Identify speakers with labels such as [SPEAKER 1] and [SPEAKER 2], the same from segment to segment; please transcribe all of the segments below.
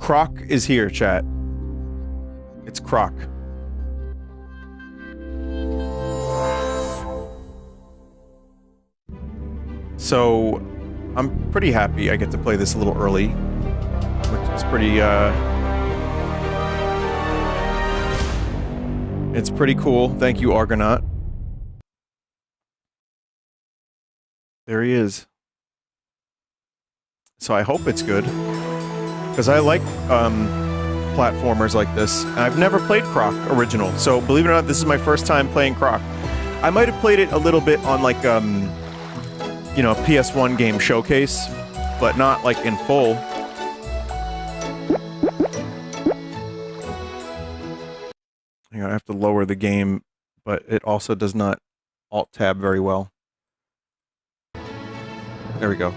[SPEAKER 1] Croc is here, chat. It's Croc. So, I'm pretty happy I get to play this a little early, which is pretty, it's pretty cool. Thank you, Argonaut. There he is. So I hope it's good, because I like, platformers like this. I've never played Croc original, so believe it or not, this is my first time playing Croc. I might have played it a little bit on, like, you know, a PS1 game showcase, but not, like, in full. Hang on, I have to lower the game, but it also does not alt-tab very well. There we go.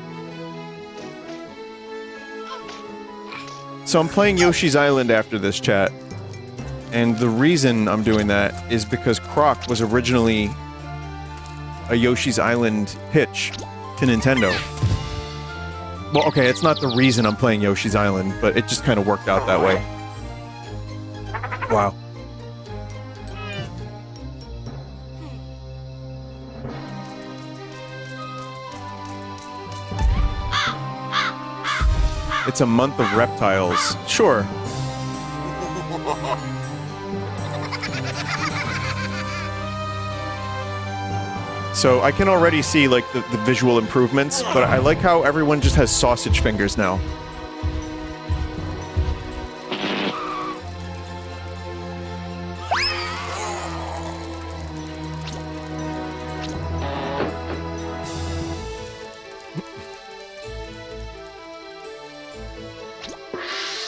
[SPEAKER 1] So I'm playing Yoshi's Island after this, chat. And the reason I'm doing that is because Croc was originally a Yoshi's Island pitch to Nintendo. Well, okay, it's not the reason I'm playing Yoshi's Island, but it just kind of worked out that way. Wow. It's a month of reptiles. Sure. So I can already see, like, the visual improvements, but I like how everyone just has sausage fingers now.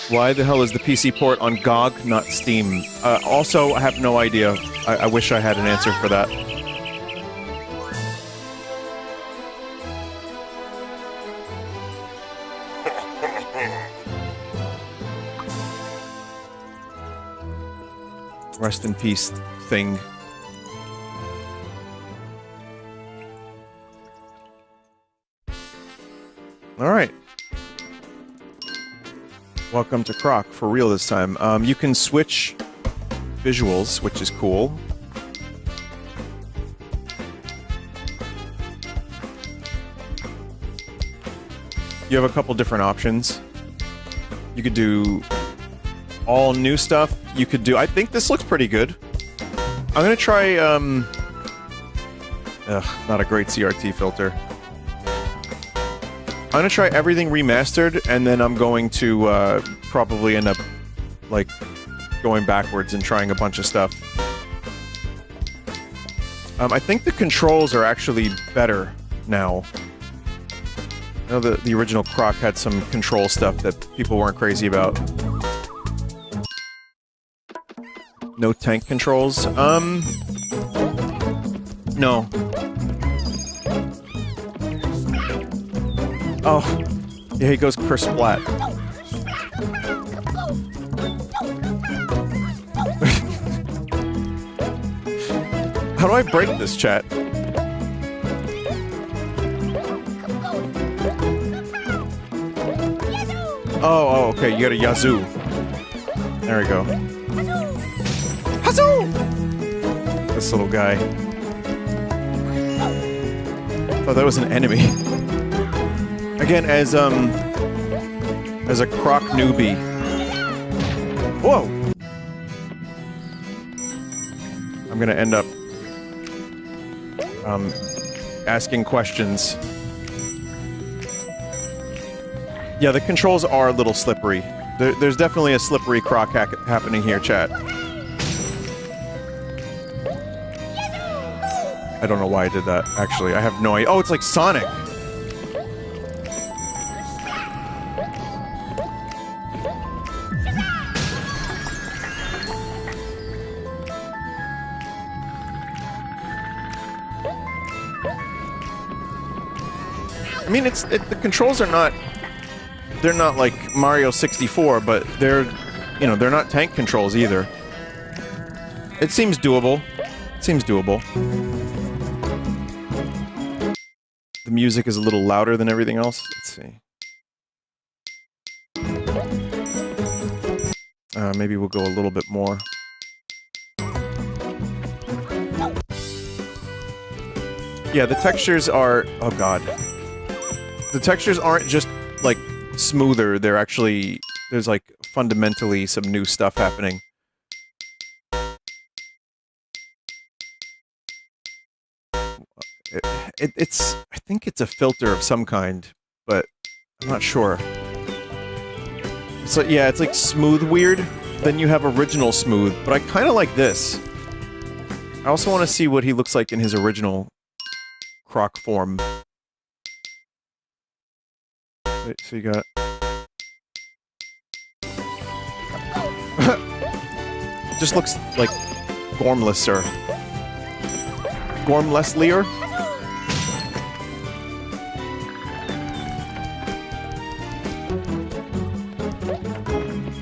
[SPEAKER 1] Why the hell is the PC port on GOG, not Steam? Also, I have no idea. I wish I had an answer for that. Rest in peace, thing. Alright. Welcome to Croc, for real this time. You can switch visuals, which is cool. You have a couple different options. You could do all new stuff. You could do... I think this looks pretty good. I'm gonna try, not a great CRT filter. I'm gonna try everything remastered, and then I'm going to, probably end up, like, going backwards and trying a bunch of stuff. I think the controls are actually better now. I know the original Croc had some control stuff that people weren't crazy about. No tank controls? No. Oh. Yeah, he goes kersplat. How do I break this, chat? Oh, okay, you got a yazoo. There we go. Hazoo! This little guy. Thought that was an enemy. Again, as a Croc newbie. Whoa! I'm gonna end up asking questions. Yeah, the controls are a little slippery. There's definitely a slippery Croc happening here, chat. I don't know why I did that, actually. I have no idea. Oh, it's like Sonic! I mean, the controls are not... They're not like Mario 64, but they're... You know, they're not tank controls either. It seems doable. It seems doable. The music is a little louder than everything else. Let's see. Maybe we'll go a little bit more. Yeah, the textures are... Oh god. The textures aren't just, like, smoother, they're actually... There's, like, fundamentally some new stuff happening. It's... I think it's a filter of some kind, but I'm not sure. It's like, yeah, it's like smooth weird, then you have original smooth, but I kinda like this. I also want to see what he looks like in his original Croc form. Wait, so you got... Just looks like Gormlesser. Gormlesslier?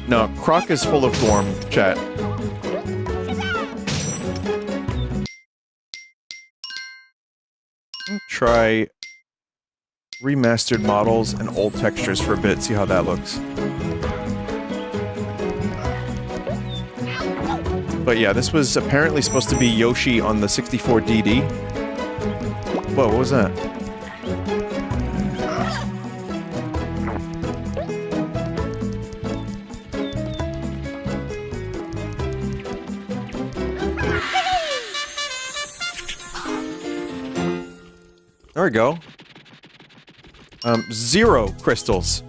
[SPEAKER 1] No, Croc is full of Gorm, chat. Try remastered models and old textures for a bit, see how that looks. But yeah, this was apparently supposed to be Yoshi on the 64DD. Whoa, what was that? There we go. 0 crystals.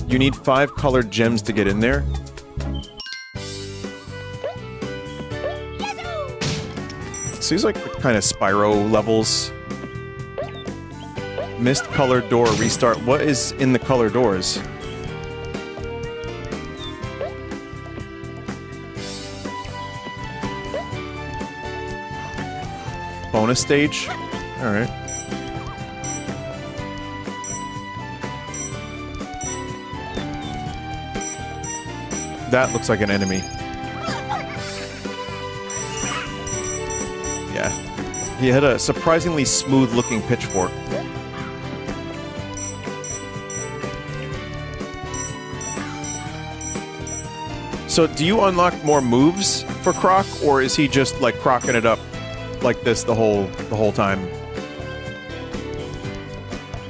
[SPEAKER 1] You need 5 colored gems to get in there. Seems like the kind of Spyro levels. Missed colored door restart. What is in the color doors? Bonus stage? Alright. That looks like an enemy. Yeah. He had a surprisingly smooth-looking pitchfork. So, do you unlock more moves for Croc, or is he just, like, crocking it up like this the whole time?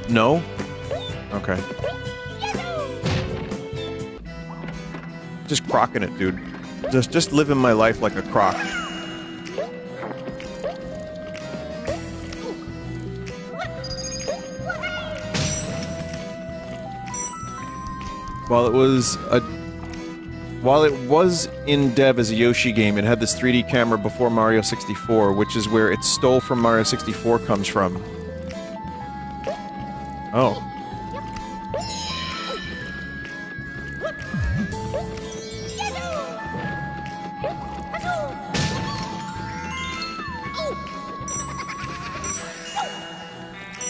[SPEAKER 1] No? Okay. Just crocking it, dude. Just living my life like a croc. While it was in dev as a Yoshi game, it had this 3D camera before Mario 64, which is where it stole from Mario 64 comes from. Oh.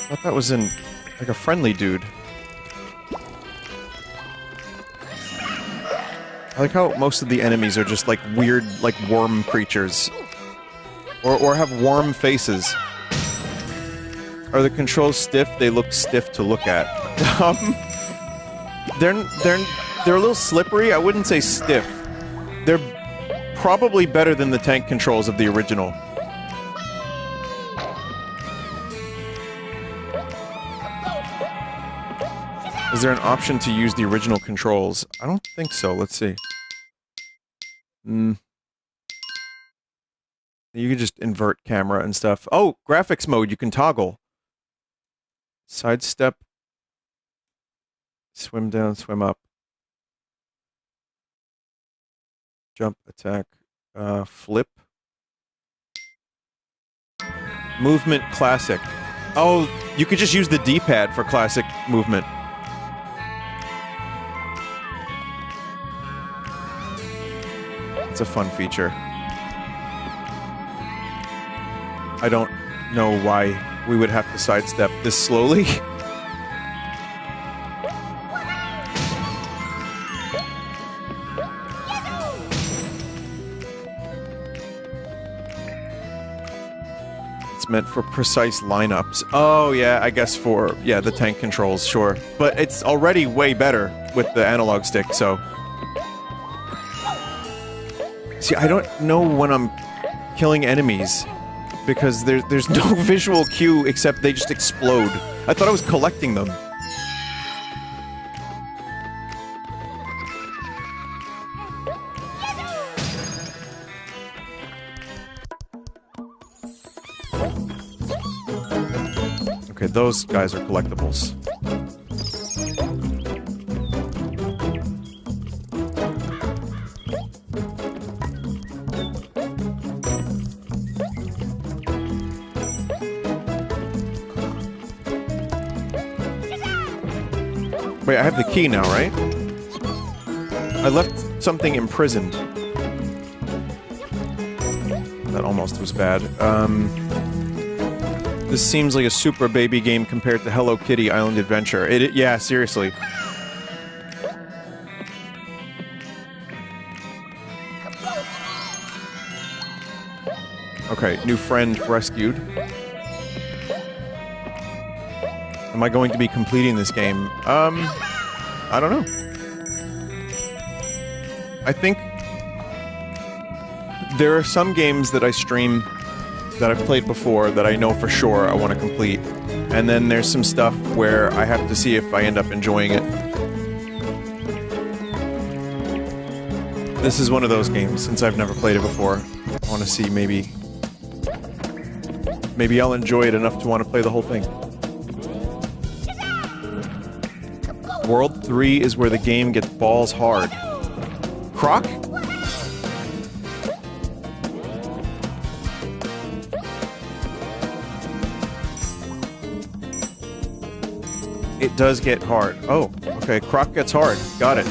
[SPEAKER 1] I thought that was in, like, a friendly dude. I like how most of the enemies are just, like, weird, like, worm creatures. Or have worm faces. Are the controls stiff? They look stiff to look at. They're a little slippery. I wouldn't say stiff. They're probably better than the tank controls of the original. Is there an option to use the original controls? I don't think so. Let's see. You can just invert camera and stuff. Oh, graphics mode, you can toggle. Sidestep. Swim down, swim up. Jump, attack, flip. Movement classic. Oh, you could just use the D-pad for classic movement. It's a fun feature. I don't know why we would have to sidestep this slowly. It's meant for precise lineups. Oh, yeah, I guess for, yeah, the tank controls, sure. But it's already way better with the analog stick, so... See, I don't know when I'm killing enemies because there's no visual cue except they just explode. I thought I was collecting them. Okay, those guys are collectibles. Wait, I have the key now, right? I left something imprisoned. That almost was bad. This seems like a super baby game compared to Hello Kitty Island Adventure. Yeah, seriously. Okay, new friend rescued. Am I going to be completing this game? I don't know. I think there are some games that I stream that I've played before that I know for sure I want to complete. And then there's some stuff where I have to see if I end up enjoying it. This is one of those games, since I've never played it before. I want to see maybe I'll enjoy it enough to want to play the whole thing. World 3 is where the game gets balls hard. Croc? It does get hard. Oh, okay. Croc gets hard. Got it.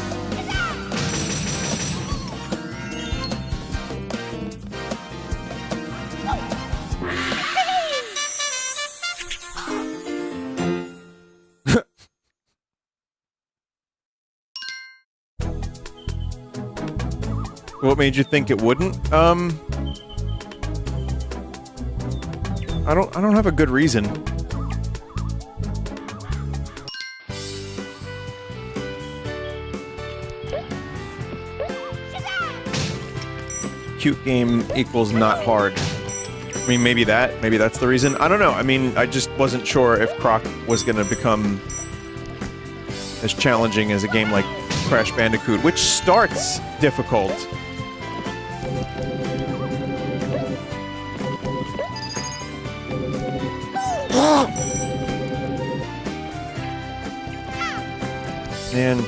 [SPEAKER 1] What made you think it wouldn't? I don't have a good reason. Cute game equals not hard. I mean, maybe that's the reason. I don't know. I mean, I just wasn't sure if Croc was gonna become as challenging as a game like Crash Bandicoot, which starts difficult. And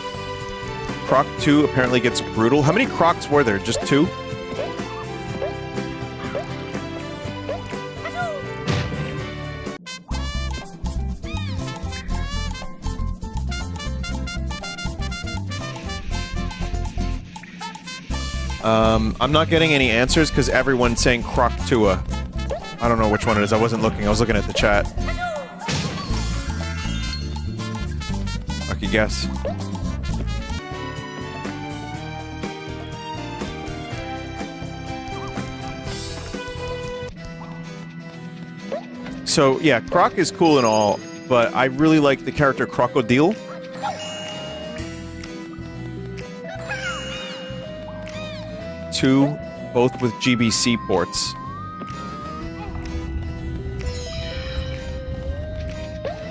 [SPEAKER 1] Croc 2 apparently gets brutal. How many Crocs were there? Just 2? I'm not getting any answers because everyone's saying Croc 2. I don't know which one it is. I wasn't looking. I was looking at the chat. Lucky guess. So, yeah, Croc is cool and all, but I really like the character Crocodile. Two, both with GBC ports.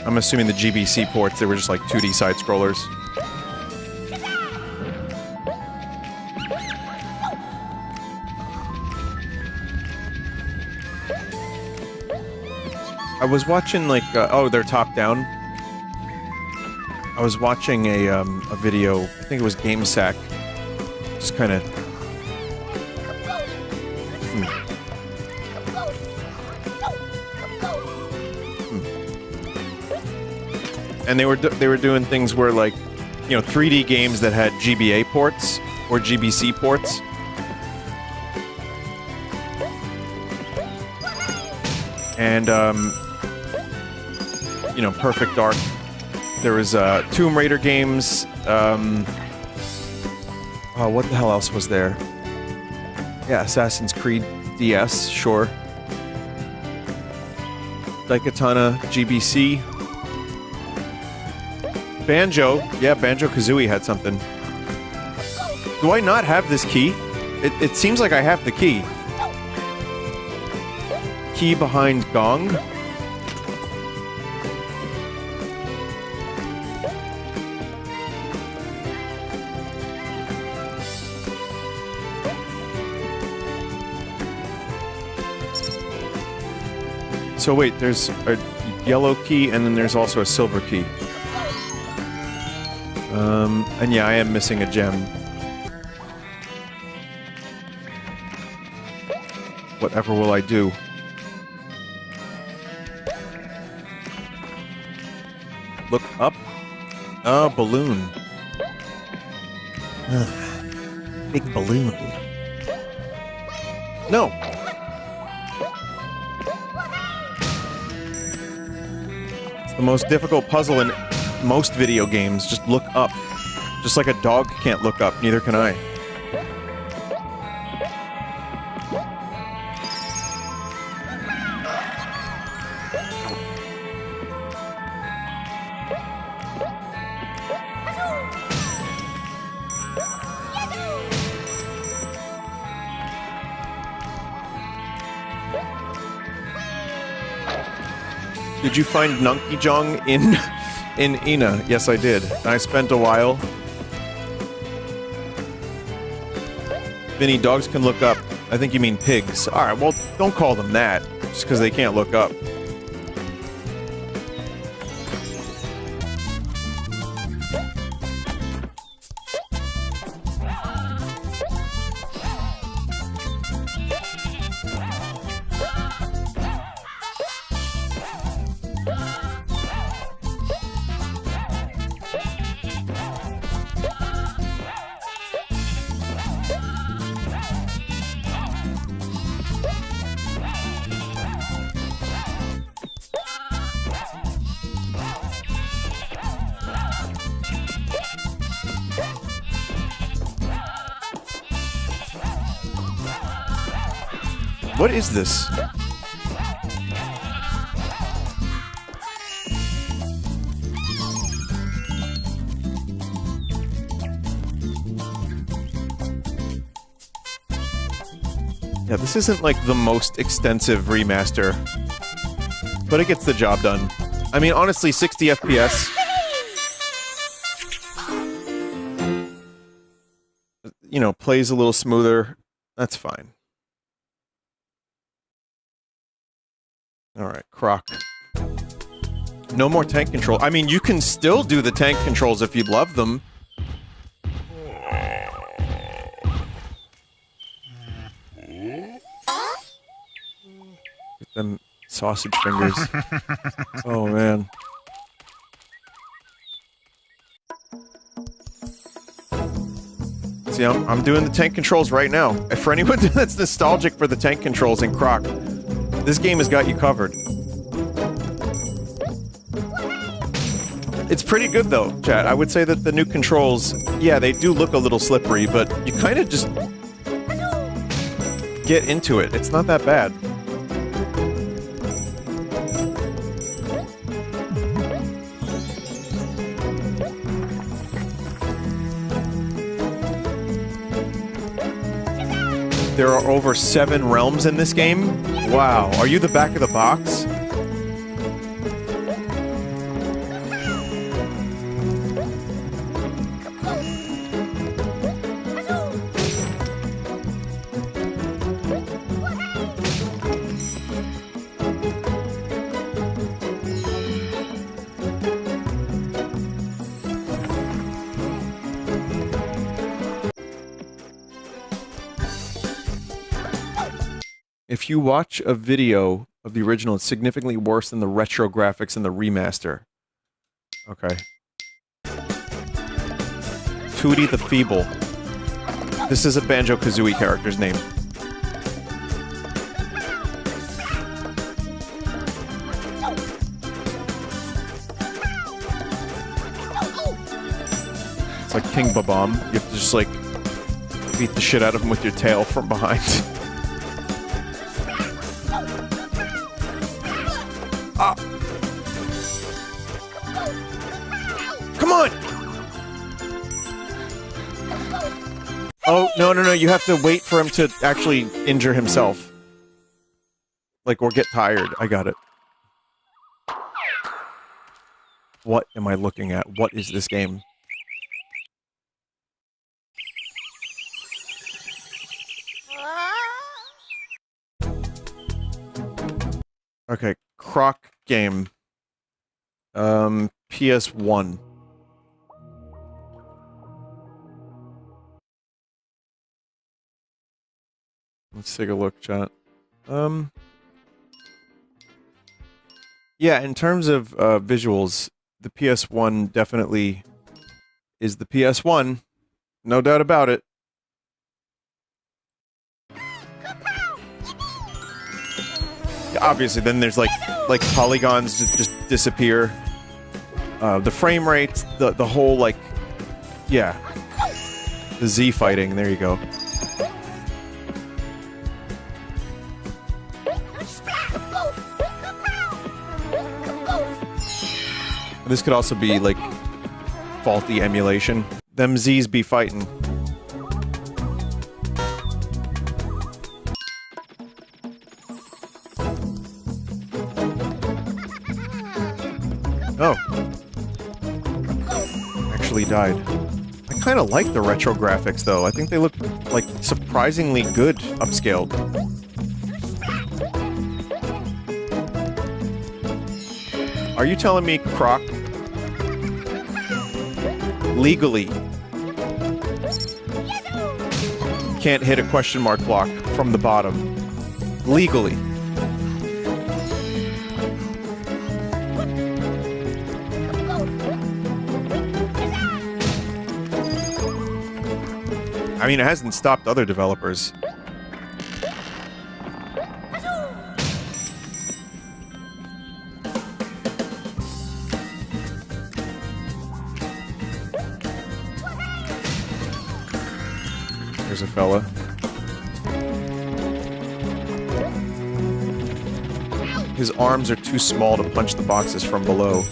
[SPEAKER 1] I'm assuming the GBC ports, they were just like 2D side-scrollers. I was watching like, oh, they're top-down. I was watching a video, I think it was GameSack, just kind of... And they were doing things where, like, you know, 3D games that had GBA ports or GBC ports. And, you know, Perfect Dark. There was Tomb Raider games. Oh, what the hell else was there? Yeah, Assassin's Creed DS, sure. Daikatana GBC. Banjo. Yeah, Banjo-Kazooie had something. Do I not have this key? It seems like I have the key. Key behind gong? So wait, there's a yellow key and then there's also a silver key. And yeah, I am missing a gem. Whatever will I do? Look up. Oh, balloon. Ugh. Big balloon. No! It's the most difficult puzzle in most video games. Just look up. Just like a dog can't look up, neither can I. Did you find Nunky Jong in Ina? Yes, I did. I spent a while. Vinny, dogs can look up. I think you mean pigs. Alright, well, don't call them that, just because they can't look up. What is this? Yeah, this isn't like the most extensive remaster, but it gets the job done. I mean, honestly, 60 FPS. You know, plays a little smoother. That's fine. Alright, Croc. No more tank control. I mean, you can still do the tank controls if you'd love them. Get them sausage fingers. Oh, man. See, I'm doing the tank controls right now. For anyone that's nostalgic for the tank controls in Croc, this game has got you covered. It's pretty good though, chat. I would say that the new controls, yeah, they do look a little slippery, but you kind of just get into it. It's not that bad. There are over 7 realms in this game? Wow, are you the back of the box? If you watch a video of the original, it's significantly worse than the retro graphics in the remaster. Okay. Tootie the Feeble. This is a Banjo-Kazooie character's name. It's like King Babam. You have to just, like, beat the shit out of him with your tail from behind. Come on! Oh, no, no, no, you have to wait for him to actually injure himself. Like, or get tired. I got it. What am I looking at? What is this game? Okay, Croc game. PS1. Let's take a look, chat. Yeah, in terms of visuals, the PS1 definitely is the PS1. No doubt about it. Obviously, then there's like polygons just disappear. The frame rates, the whole like, yeah, the Z fighting. There you go. This could also be like faulty emulation. Them Z's be fighting. Oh. Actually died. I kind of like the retro graphics, though. I think they look, like, surprisingly good upscaled. Are you telling me Croc legally can't hit a question mark block from the bottom? Legally. I mean, it hasn't stopped other developers. There's a fella. His arms are too small to punch the boxes from below.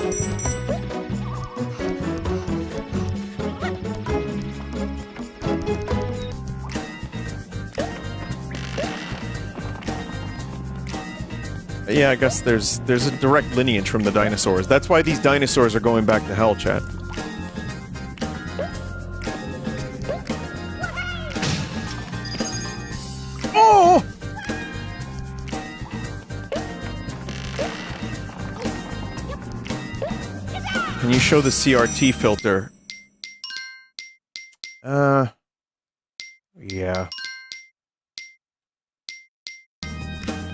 [SPEAKER 1] Yeah, I guess there's a direct lineage from the dinosaurs. That's why these dinosaurs are going back to hell, chat. Oh! Can you show the CRT filter? Yeah.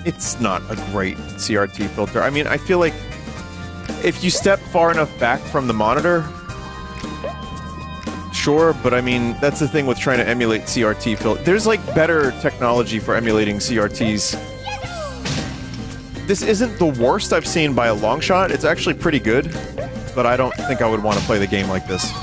[SPEAKER 1] It's not a great CRT filter. I mean, I feel like if you step far enough back from the monitor, sure, but I mean, that's the thing with trying to emulate CRT filter. There's like better technology for emulating CRTs. This isn't the worst I've seen by a long shot. It's actually pretty good, but I don't think I would want to play the game like this.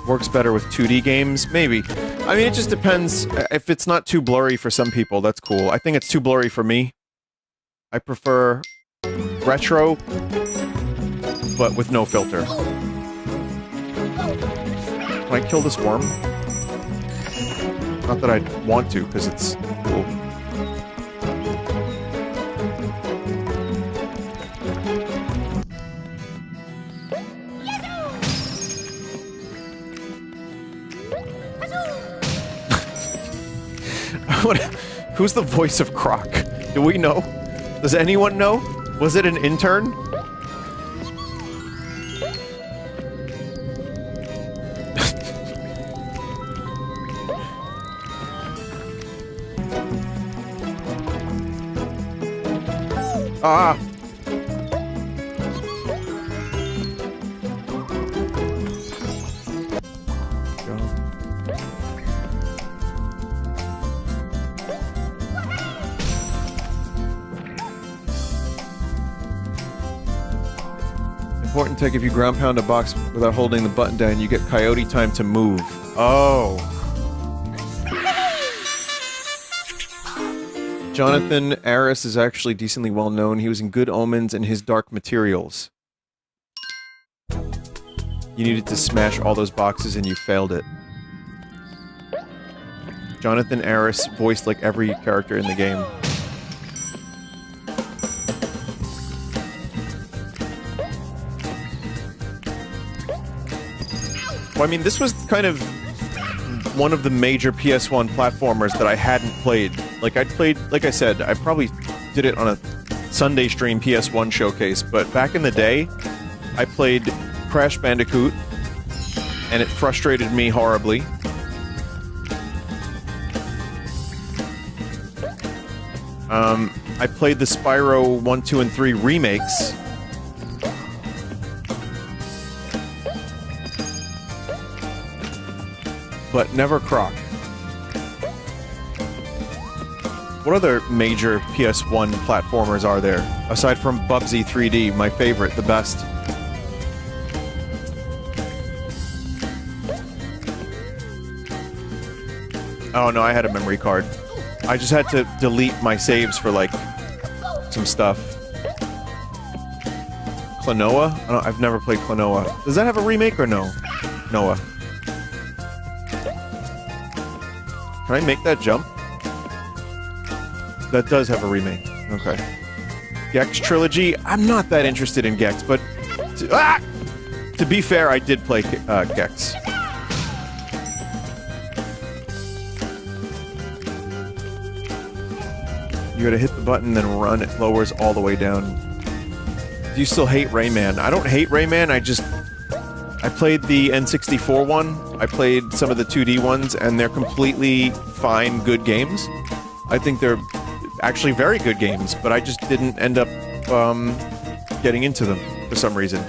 [SPEAKER 1] Works better with 2D games? Maybe. I mean, it just depends. If it's not too blurry for some people, that's cool. I think it's too blurry for me. I prefer retro, but with no filter. Can I kill this worm? Not that I'd want to, because it's cool. Who's the voice of Croc? Do we know? Does anyone know? Was it an intern? Ah! Important tech, if you ground pound a box without holding the button down, you get coyote time to move. Oh. Jonathan Aris is actually decently well known. He was in Good Omens and His Dark Materials. You needed to smash all those boxes and you failed it. Jonathan Aris voiced like every character in the game. Well, I mean, this was kind of one of the major PS1 platformers that I hadn't played. Like, I'd played, like I said, I probably did it on a Sunday stream PS1 showcase, but back in the day, I played Crash Bandicoot, and it frustrated me horribly. I played the Spyro 1, 2, and 3 remakes. But never Croc. What other major PS1 platformers are there? Aside from Bubsy 3D, my favorite, the best. Oh no, I had a memory card. I just had to delete my saves for, like, some stuff. Klonoa? I've never played Klonoa. Does that have a remake or no? Noah. Can I make that jump? That does have a remake. Okay. Gex Trilogy? I'm not that interested in Gex, but... To be fair, I did play Gex. You gotta hit the button, then run. It lowers all the way down. Do you still hate Rayman? I don't hate Rayman, I played the N64 one, I played some of the 2D ones, and they're completely fine, good games. I think they're actually very good games, but I just didn't end up, getting into them for some reason.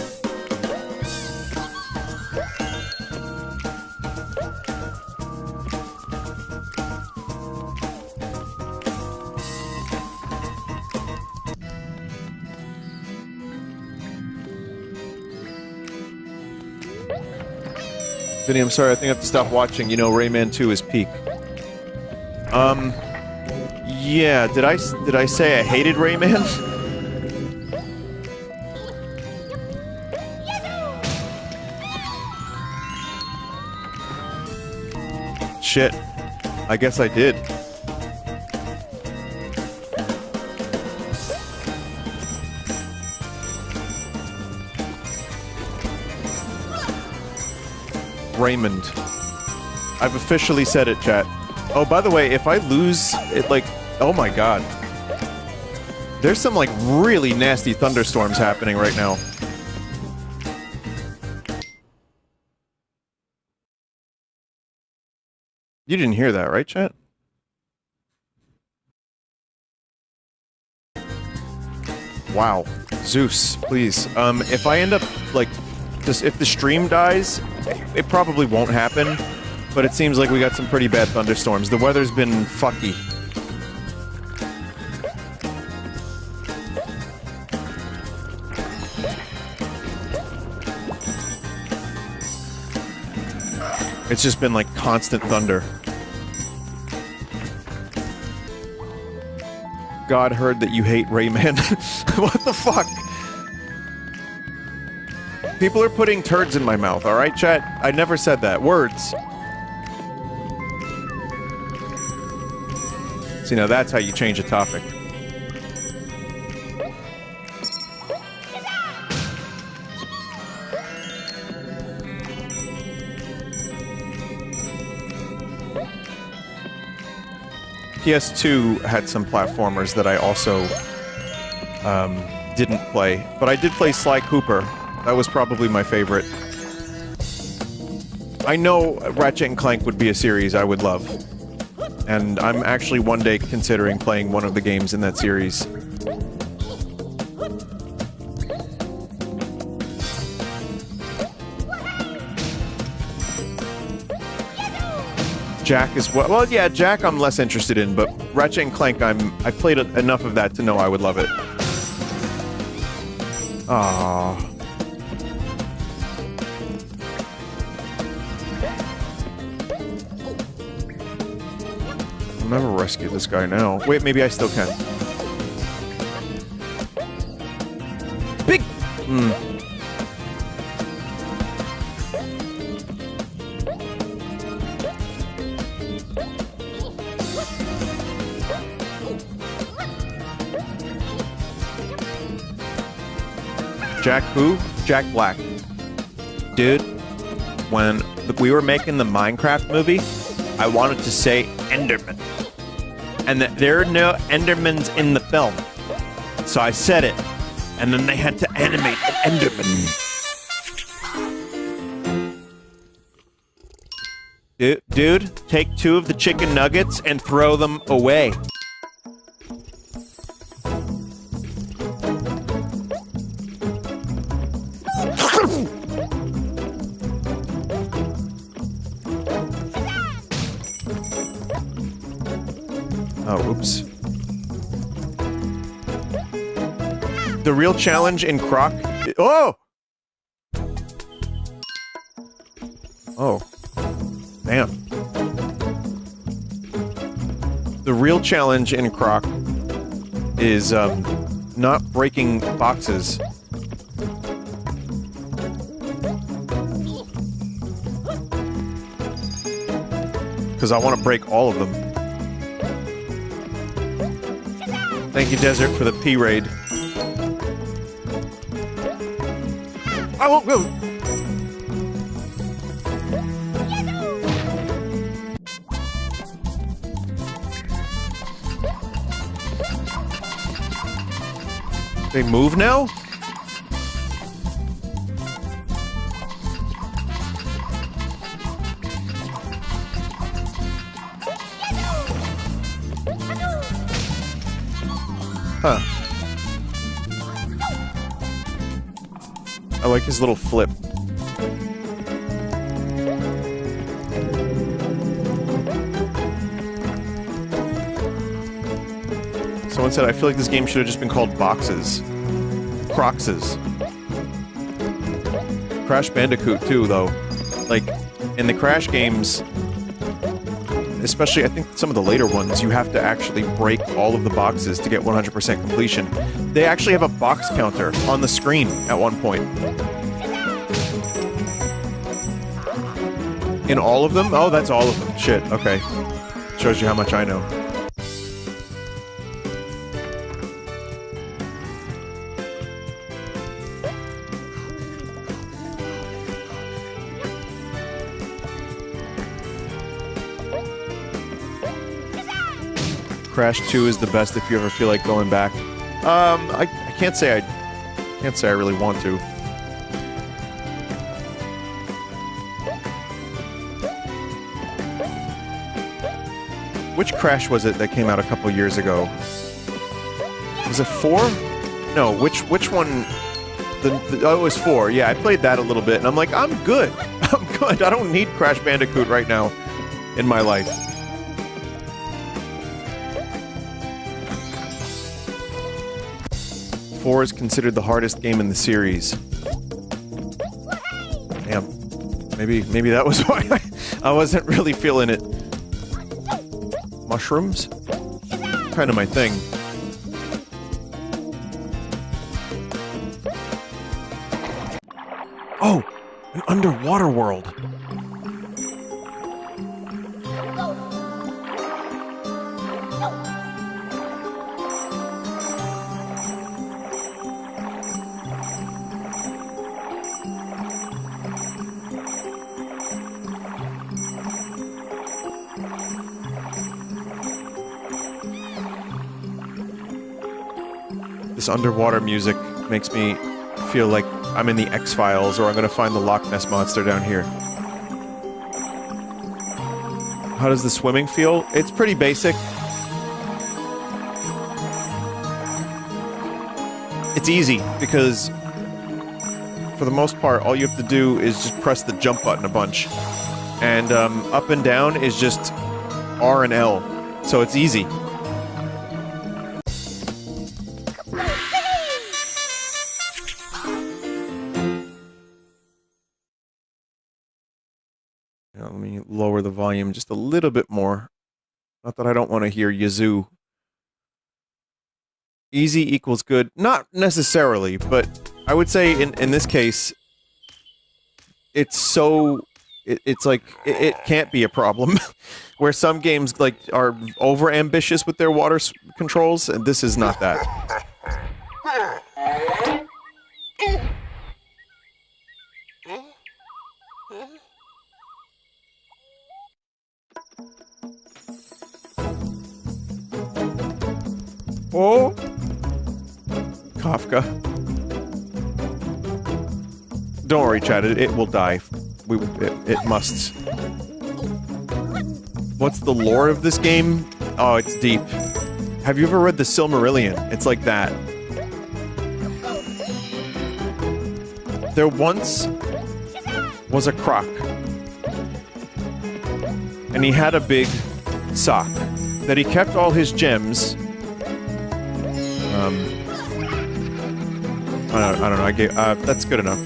[SPEAKER 1] Vinny, I'm sorry, I think I have to stop watching. You know, Rayman 2 is peak. Yeah, did I say I hated Rayman? Shit. I guess I did. Raymond. I've officially said it, chat. Oh, by the way, if I lose it, like... Oh my god. There's some, like, really nasty thunderstorms happening right now. You didn't hear that, right, chat? Wow. Zeus, please. If I end up, like... Just, if the stream dies, it probably won't happen, but it seems like we got some pretty bad thunderstorms. The weather's been fucky. It's just been like constant thunder. God heard that you hate Rayman. What the fuck? People are putting turds in my mouth, alright, chat? I never said that. Words. See, now that's how you change a topic. PS2 had some platformers that I also didn't play, but I did play Sly Cooper. That was probably my favorite. I know Ratchet and Clank would be a series I would love. And I'm actually one day considering playing one of the games in that series. Jack is what? Well, yeah, Jack I'm less interested in, but Ratchet and Clank I played enough of that to know I would love it. Aww. I'll never rescue this guy now. Wait, maybe I still can. Big! Jack who? Jack Black. Dude, when we were making the Minecraft movie, I wanted to say Enderman. And that there are no Endermans in the film. So I said it. And then they had to animate an Enderman. Dude, take 2 of the chicken nuggets and throw them away. Oh, oops. The real challenge in Croc... Oh! Oh. Damn. The real challenge in Croc is, not breaking boxes. Because I want to break all of them. Thank you, Desert, for the P-Raid. I won't go! They move now? Huh. I like his little flip. Someone said, I feel like this game should have just been called Boxes. Croxes. Crash Bandicoot, too, though. Like, in the Crash games, especially, I think, some of the later ones, you have to actually break all of the boxes to get 100% completion. They actually have a box counter on the screen at one point. In all of them? Oh, that's all of them. Shit, okay. Shows you how much I know. Crash 2 is the best if you ever feel like going back. I can't say I really want to. Which Crash was it that came out a couple years ago? Was it 4? No, which one? Oh, it was 4. Yeah, I played that a little bit, and I'm like, I'm good. I'm good. I don't need Crash Bandicoot right now in my life. Four is considered the hardest game in the series. Damn. Maybe that was why I wasn't really feeling it. Mushrooms? Kind of my thing. Oh! An underwater world! This underwater music makes me feel like I'm in the X-Files, or I'm gonna find the Loch Ness Monster down here. How does the swimming feel? It's pretty basic. It's easy, because for the most part, all you have to do is just press the jump button a bunch. And up and down is just R and L, so it's easy. Let me lower the volume just a little bit more. Not that I don't want to hear Yazoo. Easy equals good. Not necessarily, but I would say in this case, it's so... It's like, it can't be a problem. Where some games like are over-ambitious with their water controls, and this is not that. Kafka. Don't worry, Chad. It will die. It must. What's the lore of this game? Oh, it's deep. Have you ever read the Silmarillion? It's like that. There once was a Croc. And he had a big sock that he kept all his gems. I don't know. I gave. That's good enough.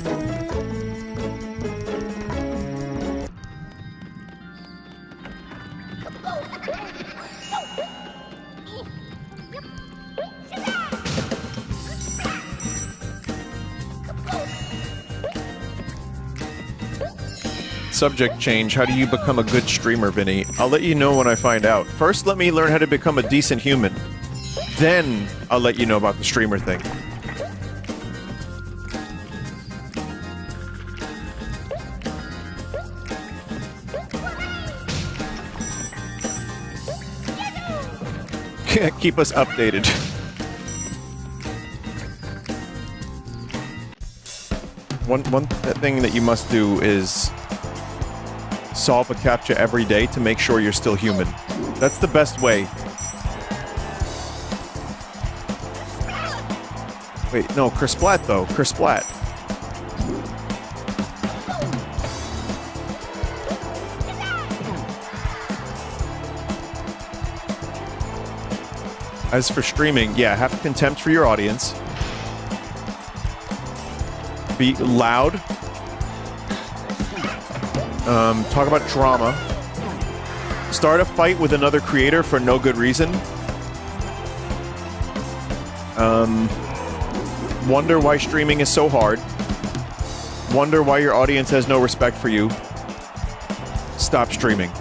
[SPEAKER 1] Subject change. How do you become a good streamer, Vinny? I'll let you know when I find out. First, let me learn how to become a decent human. Then, I'll let you know about the streamer thing. Keep us updated. One thing that you must do is solve a captcha every day to make sure you're still human. That's the best way. Wait, no, Kersplat though. Kersplat. As for streaming, yeah, have contempt for your audience. Be loud. Talk about drama. Start a fight with another creator for no good reason. Wonder why streaming is so hard. Wonder why your audience has no respect for you. Stop streaming.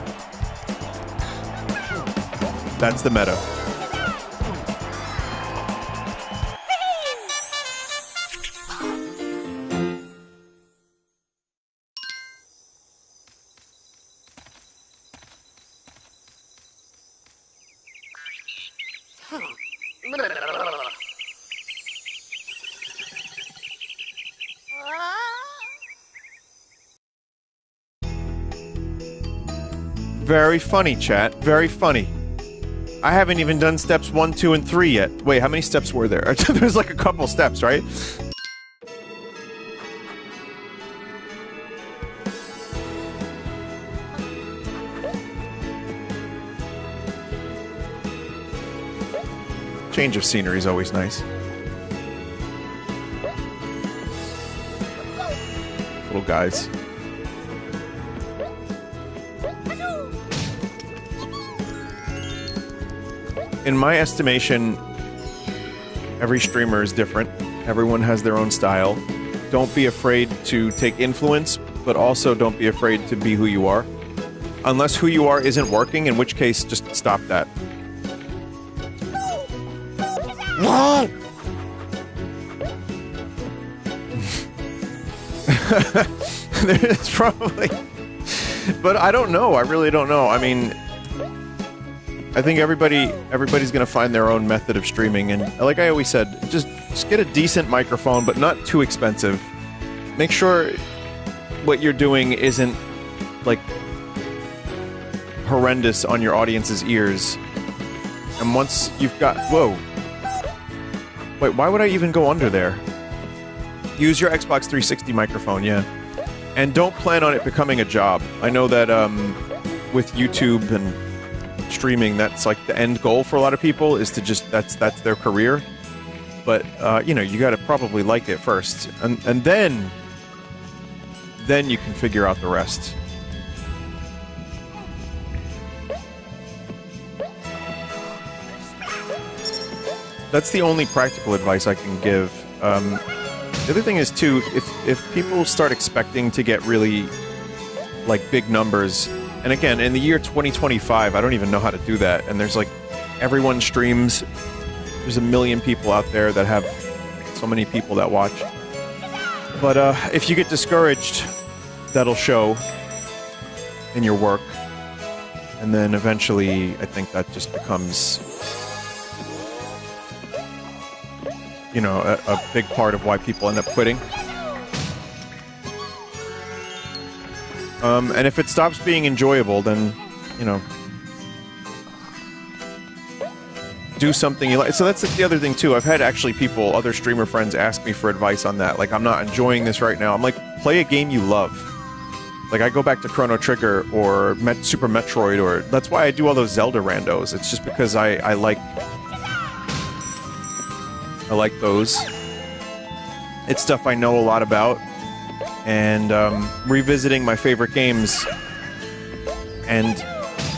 [SPEAKER 1] That's the meta. Very funny, chat. Very funny. I haven't even done steps 1, 2, and 3 yet. Wait, how many steps were there? There's like a couple steps, right? Change of scenery is always nice. Little guys. In my estimation, every streamer is different. Everyone has their own style. Don't be afraid to take influence, but also don't be afraid to be who you are. Unless who you are isn't working, in which case, just stop that. There's probably... But I don't know. I really don't know. I mean... I think everybody's gonna find their own method of streaming, and like I always said, just get a decent microphone, but not too expensive. Make sure what you're doing isn't, like, horrendous on your audience's ears. And once you've got... Whoa. Wait, why would I even go under there? Use your Xbox 360 microphone, yeah. And don't plan on it becoming a job. I know that, with YouTube and streaming, that's like the end goal for a lot of people, is to just, that's their career. But, you know, you gotta probably like it first. And then you can figure out the rest. That's the only practical advice I can give. The other thing is, too, if people start expecting to get really, like, big numbers, and again, in the year 2025, I don't even know how to do that, and there's, like, everyone streams, there's a million people out there that have so many people that watch. But, if you get discouraged, that'll show in your work, and then eventually, I think that just becomes... you know, a big part of why people end up quitting. And if it stops being enjoyable, then, you know, do something you like. So that's the other thing, too. I've had actually people, other streamer friends, ask me for advice on that. Like, I'm not enjoying this right now. I'm like, play a game you love. Like, I go back to Chrono Trigger or Super Metroid, or... That's why I do all those Zelda randos. It's just because I like those. It's stuff I know a lot about. And revisiting my favorite games and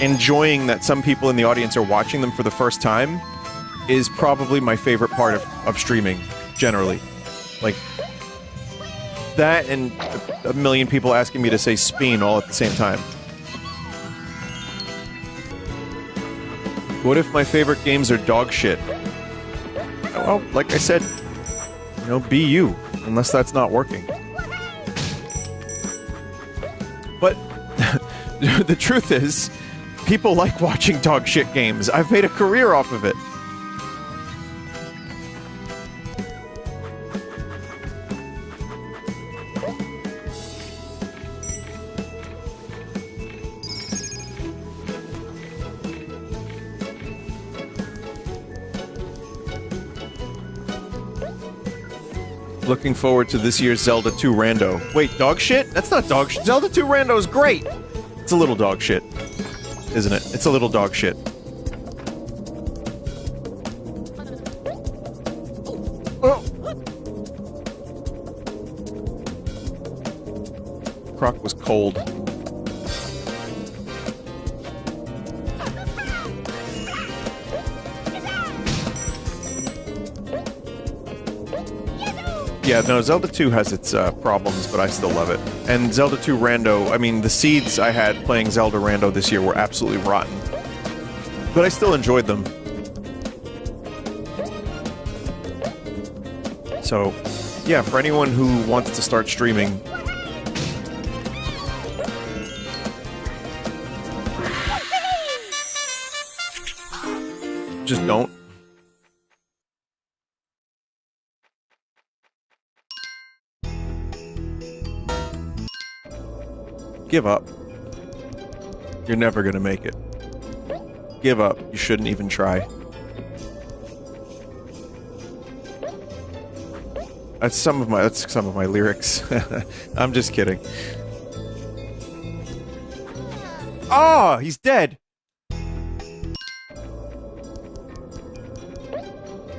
[SPEAKER 1] enjoying that some people in the audience are watching them for the first time is probably my favorite part of streaming, generally. Like, that and a million people asking me to say Speen all at the same time. What if my favorite games are dog shit? Well, like I said, you know, be you, unless that's not working. But the truth is, people like watching dog shit games. I've made a career off of it. Looking forward to this year's Zelda 2 rando. Wait, dog shit? That's not dog shit. Zelda 2 rando is great! It's a little dog shit. Isn't it? It's a little dog shit. Oh. Croc was cold. Yeah, no, Zelda 2 has its problems, but I still love it. And Zelda 2 Rando, I mean, the seeds I had playing Zelda Rando this year were absolutely rotten. But I still enjoyed them. So, yeah, for anyone who wants to start streaming... just don't. Give up. You're never gonna make it. Give up. You shouldn't even try. That's some of my lyrics. I'm just kidding. Oh, he's dead.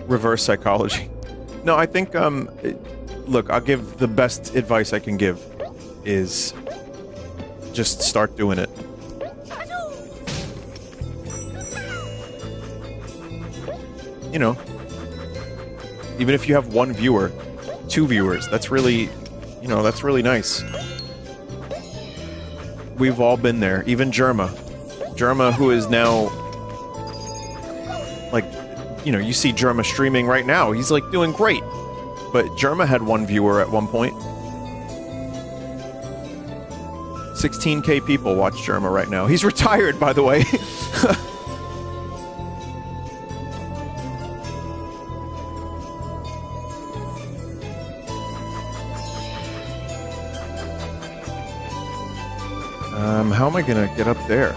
[SPEAKER 1] Reverse psychology. No, I think look, I'll give the best advice I can give is just start doing it. You know, even if you have 1 viewer, 2 viewers, that's really, you know, that's really nice. We've all been there, even Germa. Germa, who is now, like, you know, you see Germa streaming right now, he's, like, doing great. But Germa had 1 viewer at one point. 16k people watch Germa right now. He's retired, by the way. How am I gonna get up there?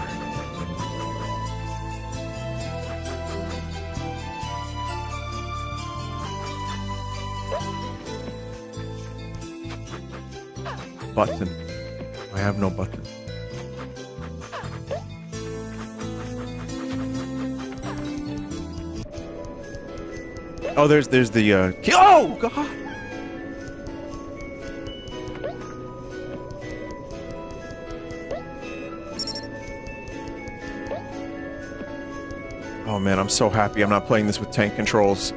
[SPEAKER 1] Button. I have no button. Oh, there's the, oh, God! Oh, man, I'm so happy I'm not playing this with tank controls.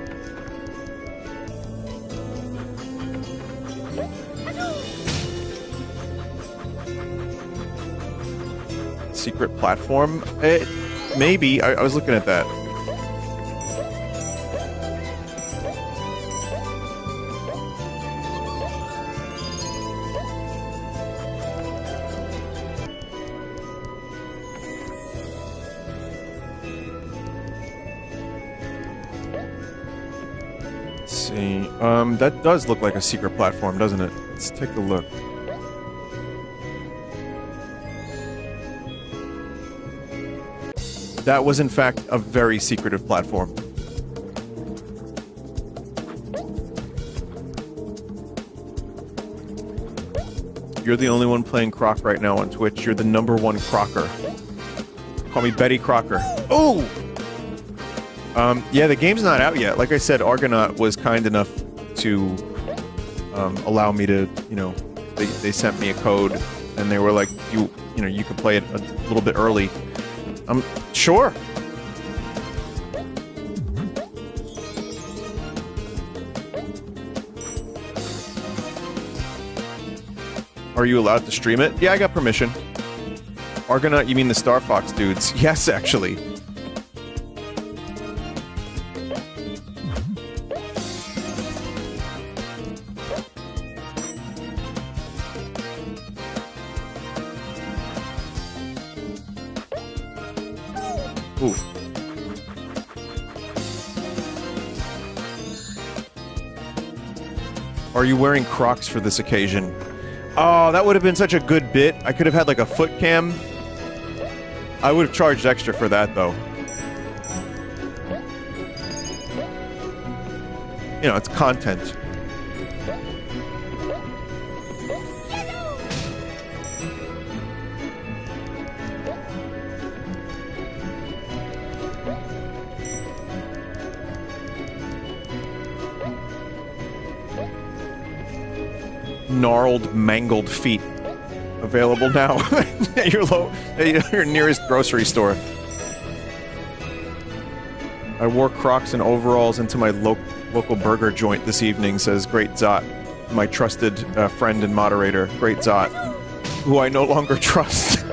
[SPEAKER 1] Secret platform? Maybe. I was looking at that. Let's see. That does look like a secret platform, doesn't it? Let's take a look. That was, in fact, a very secretive platform. You're the only one playing Croc right now on Twitch. You're the #1 Crocker. Call me Betty Crocker. Oh! Yeah, the game's not out yet. Like I said, Argonaut was kind enough to allow me to, you know, they sent me a code, and they were like, you know, you could play it a little bit early. Sure. Are you allowed to stream it? Yeah, I got permission. Argonaut, you mean the Star Fox dudes? Yes, actually. Ooh. Are you wearing Crocs for this occasion? Oh, that would have been such a good bit. I could have had like a foot cam. I would have charged extra for that, though. You know, it's content. Gnarled, mangled feet. Available now at your nearest grocery store. I wore Crocs and overalls into my local burger joint this evening, says Great Zot, my trusted friend and moderator, Great Zot, who I no longer trust.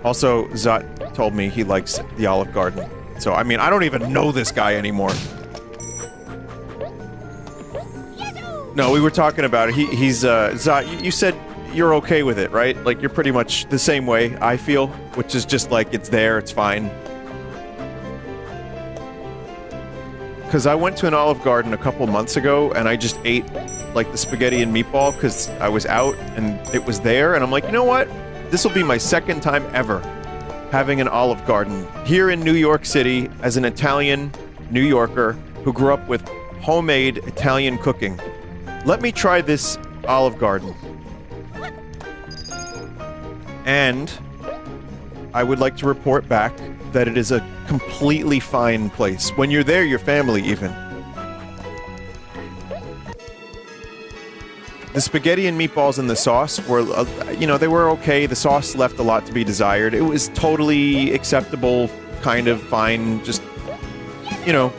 [SPEAKER 1] Also, Zot told me he likes the Olive Garden. So, I mean, I don't even know this guy anymore. No, we were talking about it. He's, Zot, you said you're okay with it, right? Like, you're pretty much the same way I feel, which is just like, it's there, it's fine. Because I went to an Olive Garden a couple months ago, and I just ate, like, the spaghetti and meatball, because I was out, and it was there, and I'm like, you know what? This will be my second time ever having an Olive Garden here in New York City as an Italian New Yorker who grew up with homemade Italian cooking. Let me try this Olive Garden. And I would like to report back that it is a completely fine place. When you're there, your family even. The spaghetti and meatballs and the sauce were, you know, they were okay. The sauce left a lot to be desired. It was totally acceptable, kind of fine, just, you know,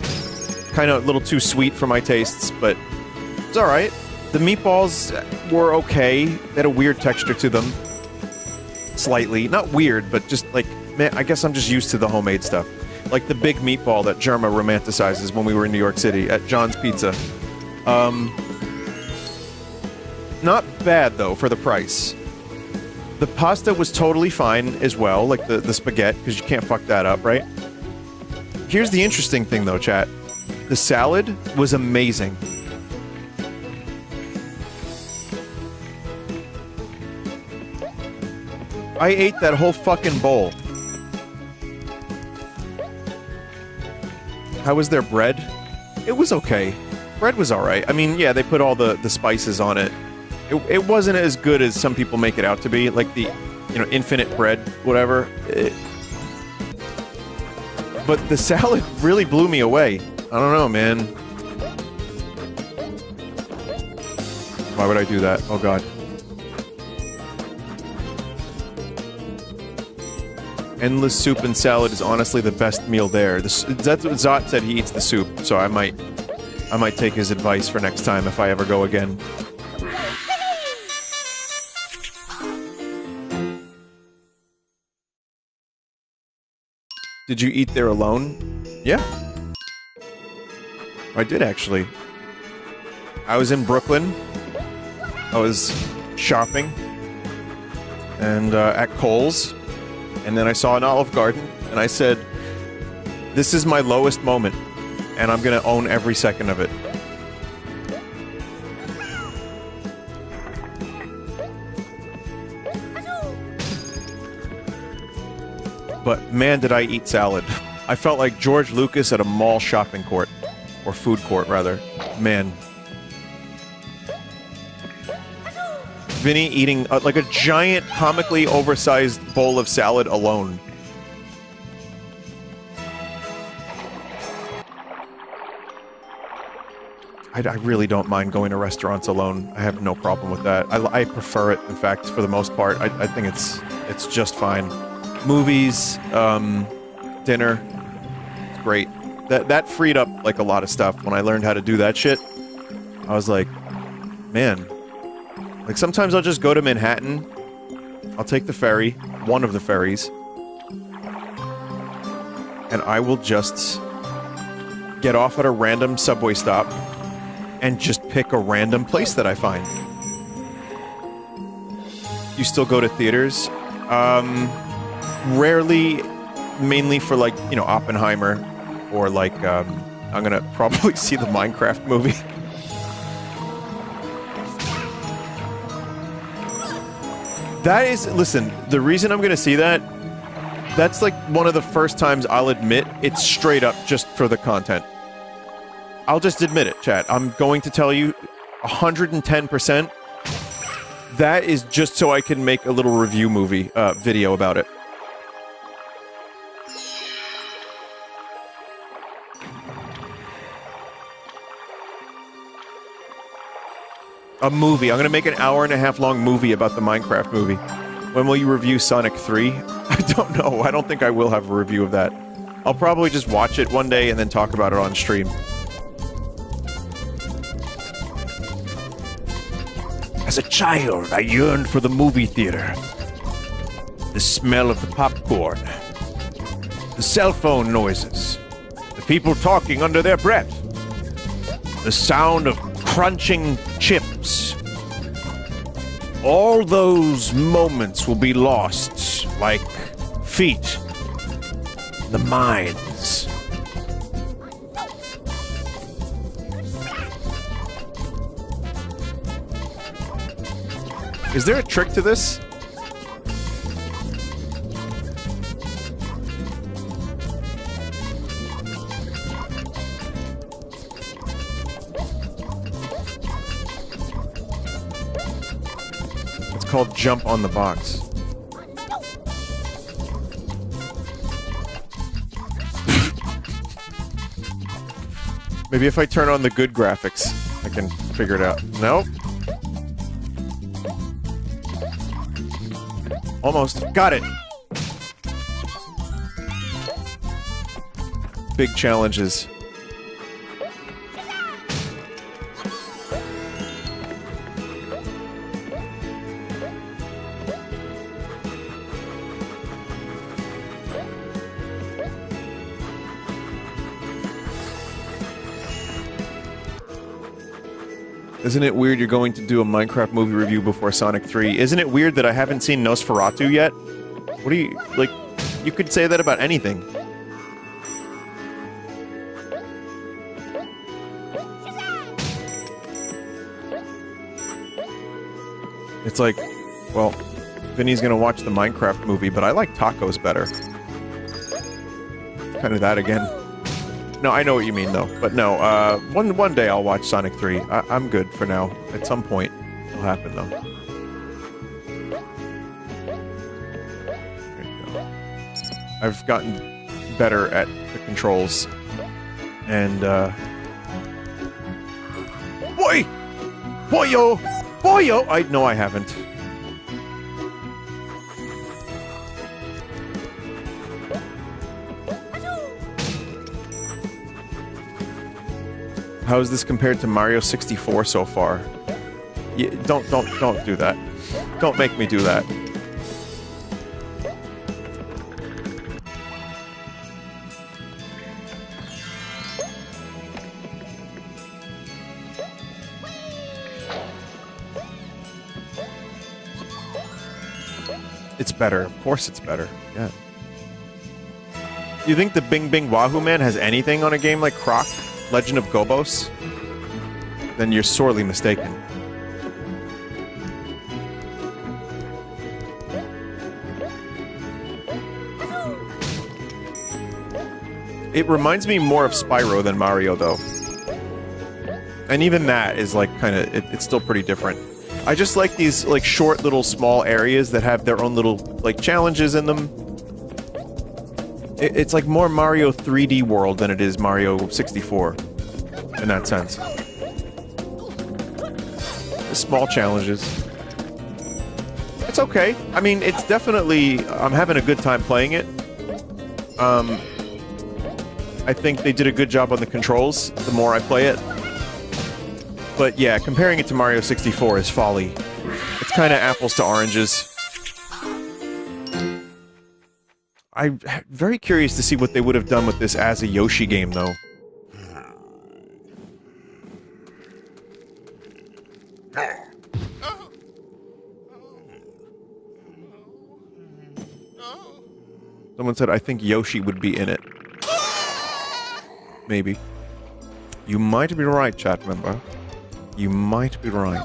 [SPEAKER 1] kind of a little too sweet for my tastes, but it's alright. The meatballs were okay. They had a weird texture to them. Slightly. Not weird, but just like, man, I guess I'm just used to the homemade stuff. Like the big meatball that Germa romanticizes when we were in New York City at John's Pizza. Not bad, though, for the price. The pasta was totally fine as well, like the spaghetti, because you can't fuck that up, right? Here's the interesting thing, though, chat. The salad was amazing. I ate that whole fucking bowl. How was their bread? It was okay. Bread was alright. I mean, yeah, they put all the spices on it. It wasn't as good as some people make it out to be, like the, you know, infinite bread, whatever. But the salad really blew me away. I don't know, man. Why would I do that? Oh, God. Endless soup and salad is honestly the best meal there. That's what Zot said. He eats the soup, so I might take his advice for next time if I ever go again. Did you eat there alone? Yeah. I did, actually. I was in Brooklyn. I was shopping. and at Kohl's, and then I saw an Olive Garden, and I said, this is my lowest moment, and I'm gonna own every second of it. But man, did I eat salad. I felt like George Lucas at a mall shopping court. Or food court, rather. Man. Vinny eating like a giant, comically oversized bowl of salad alone. I really don't mind going to restaurants alone. I have no problem with that. I prefer it, in fact, for the most part. I think it's just fine. Movies, dinner, it's great. That freed up, like, a lot of stuff. When I learned how to do that shit, I was like, man. Like, sometimes I'll just go to Manhattan, I'll take the ferry, one of the ferries, and I will just get off at a random subway stop and just pick a random place that I find. You still go to theaters? Rarely, mainly for, like, you know, Oppenheimer, or like, I'm gonna probably see the Minecraft movie. That is, listen, the reason I'm gonna see that, that's like one of the first times I'll admit it's straight up just for the content. I'll just admit it, chat. I'm going to tell you 110%. That is just so I can make a little review video about it. A movie. I'm gonna make an hour-and-a-half long movie about the Minecraft movie. When will you review Sonic 3? I don't know. I don't think I will have a review of that. I'll probably just watch it one day and then talk about it on stream. As a child, I yearned for the movie theater. The smell of the popcorn. The cell phone noises. The people talking under their breath. The sound of crunching chips. All those moments will be lost like feet in the mines. Is there a trick to this? It's called jump on the box. Maybe if I turn on the good graphics, I can figure it out. Nope. Almost. Got it! Big challenges. Isn't it weird you're going to do a Minecraft movie review before Sonic 3? Isn't it weird that I haven't seen Nosferatu yet? What do you... like, you could say that about anything. It's like, well, Vinny's gonna watch the Minecraft movie, but I like tacos better. Kind of that again. No, I know what you mean, though. But no, one day I'll watch Sonic 3. I'm good for now. At some point, it'll happen, though. There you go. I've gotten better at the controls. And, Boy! Boyo! Boyo! No, I haven't. How is this compared to Mario 64 so far? Yeah, don't do that. Don't make me do that. It's better. Of course it's better. Yeah. You think the Bing Bing Wahoo Man has anything on a game like Croc, Legend of Gobbos? Then you're sorely mistaken. It reminds me more of Spyro than Mario, though. And even that is, like, kinda... It's still pretty different. I just like these, like, short little small areas that have their own little, like, challenges in them. It's like more Mario 3D World than it is Mario 64. In that sense. The small challenges. It's okay. I mean, it's definitely... I'm having a good time playing it. I think they did a good job on the controls the more I play it. But yeah, comparing it to Mario 64 is folly. It's kind of apples to oranges. I'm very curious to see what they would have done with this as a Yoshi game, though. Someone said, I think Yoshi would be in it. Maybe. You might be right, chat member. You might be right.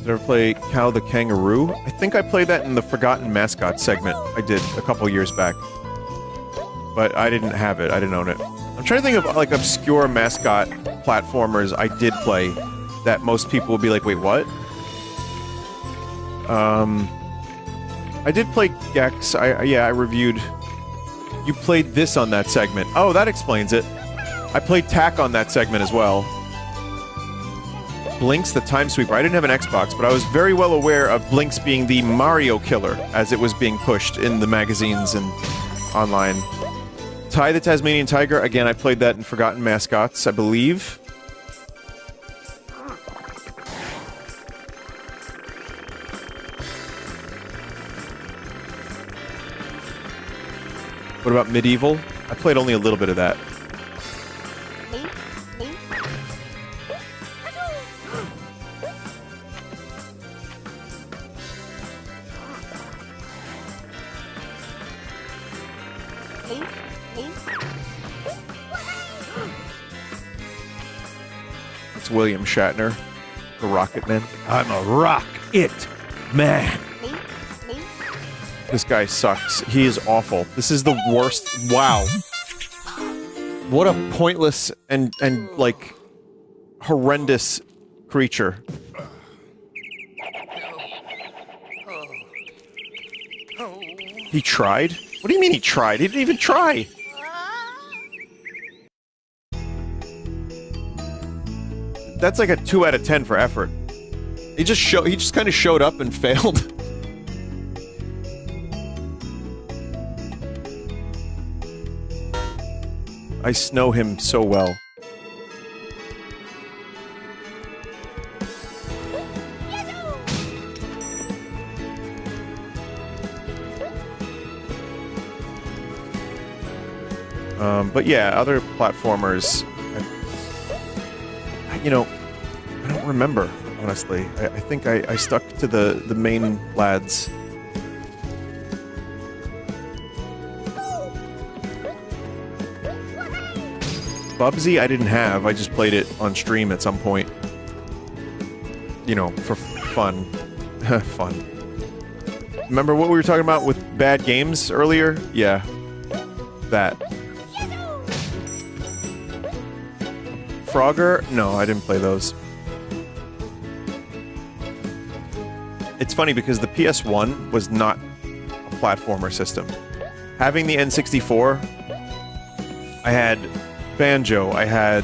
[SPEAKER 1] Did I ever play Cow the Kangaroo? I think I played that in the Forgotten Mascot segment I did a couple years back. But I didn't have it. I didn't own it. I'm trying to think of, like, obscure mascot platformers I did play that most people would be like, wait, what? I did play Gex. Yeah, I reviewed... You played this on that segment. Oh, that explains it. I played Tak on that segment as well. Blinks, the Time Sweeper. I didn't have an Xbox, but I was very well aware of Blinks being the Mario killer as it was being pushed in the magazines and online. Ty the Tasmanian Tiger. Again, I played that in Forgotten Mascots, I believe. What about Medieval? I played only a little bit of that. It's William Shatner, the Rocket Man.
[SPEAKER 2] I'm a rock-it man.
[SPEAKER 1] This guy sucks. He is awful. This is the worst. Wow. What a pointless and like, horrendous creature. He tried? What do you mean he tried? He didn't even try! That's like a 2 out of 10 for effort. He just kind of showed up and failed. I snow him so well. But yeah, other platformers, you know, I don't remember, honestly. I think I stuck to the main lads. Bubsy I didn't have, I just played it on stream at some point. You know, for fun. Fun. Remember what we were talking about with bad games earlier? Yeah. That. Frogger? No, I didn't play those. It's funny because the PS1 was not a platformer system. Having the N64, I had Banjo, I had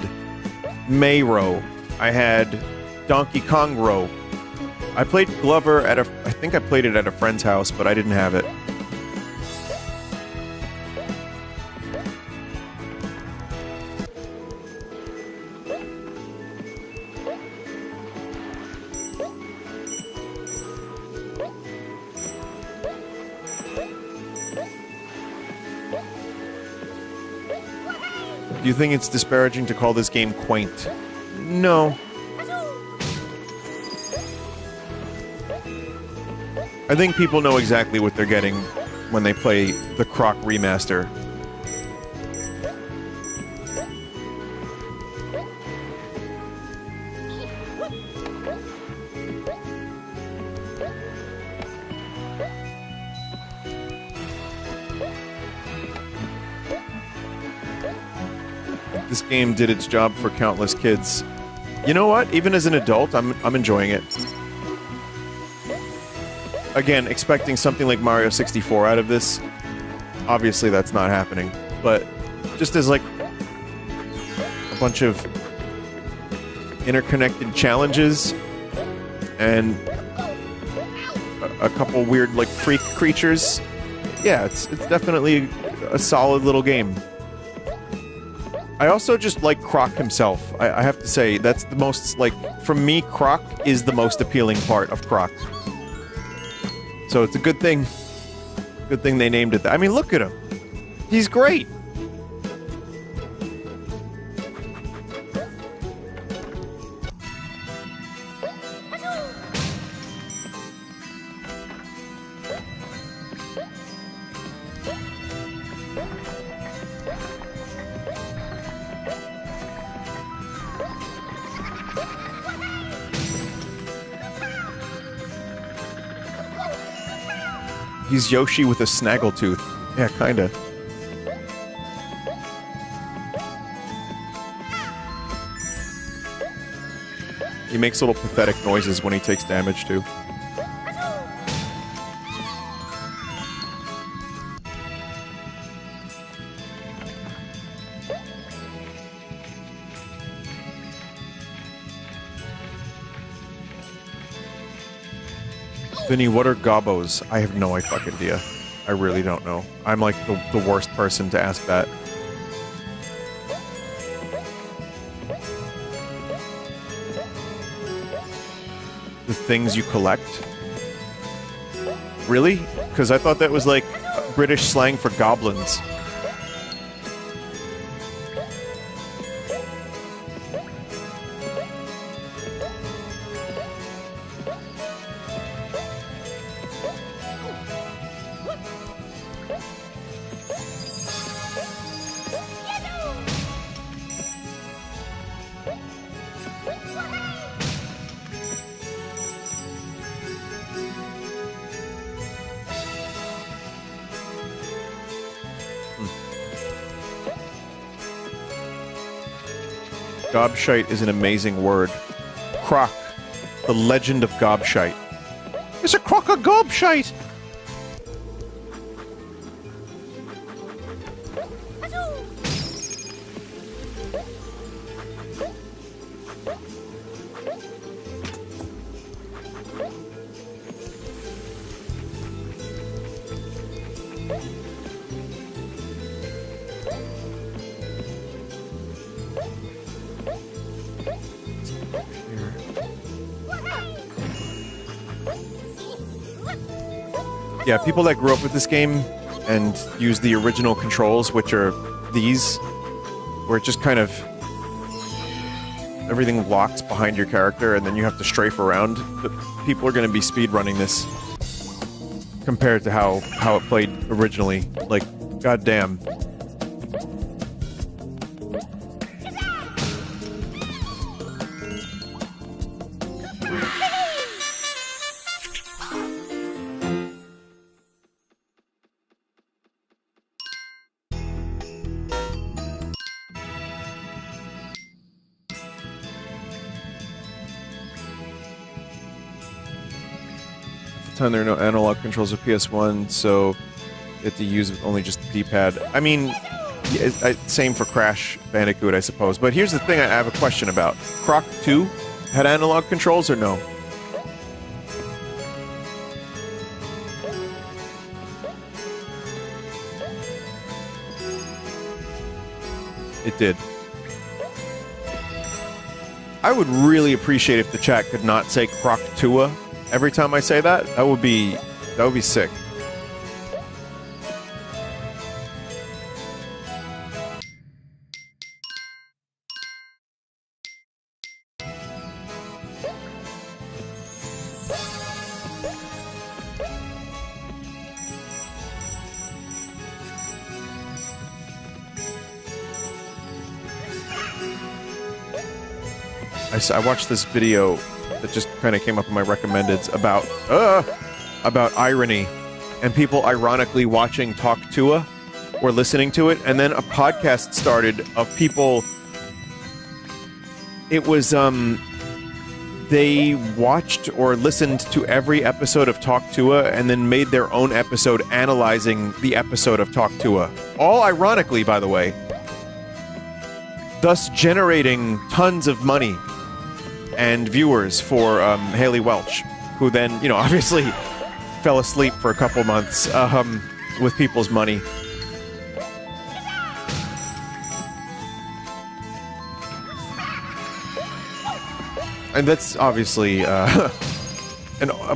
[SPEAKER 1] Mayro, I had Donkey Kong Row. I played Glover at I think I played it at a friend's house, but I didn't have it. you think it's disparaging to call this game quaint? No. I think people know exactly what they're getting when they play the Croc Remaster. This game did its job for countless kids. You know what? Even as an adult, I'm enjoying it. Again, expecting something like Mario 64 out of this. Obviously, that's not happening. But just as, like, a bunch of interconnected challenges and a couple weird, like, freak creatures, yeah, it's definitely a solid little game. I also just like Croc himself. I have to say, that's the most, like, for me, Croc is the most appealing part of Croc. So it's a good thing. Good thing they named it that. I mean, look at him. He's great. He's Yoshi with a snaggletooth. Yeah, kinda. He makes little pathetic noises when he takes damage, too. Vinny, what are Gobbos? I have no fucking idea. I really don't know. I'm like the worst person to ask that. The things you collect? Really? Because I thought that was like British slang for goblins. Gobshite is an amazing word. Croc, the legend of Gobshite. It's a crock of Gobshite! Yeah, people that grew up with this game and use the original controls, which are these, where it just kind of everything locks behind your character and then you have to strafe around. But people are going to be speedrunning this compared to how it played originally. Like, goddamn. Time there are no analog controls of PS1, so you have to use only just the D-pad. I mean, same for Crash Bandicoot, I suppose. But here's the thing I have a question about. Croc 2 had analog controls or no? It did. I would really appreciate if the chat could not say Croc 2 every time I say that. That would be sick. I watched this video that just kind of came up in my recommendeds about irony and people ironically watching Talk Tua or listening to it, and then a podcast started of people. It was they watched or listened to every episode of Talk Tua and then made their own episode analyzing the episode of Talk Tua. All ironically, by the way. Thus generating tons of money and viewers for Haley Welch, who then, you know, obviously fell asleep for a couple months with people's money. And that's obviously a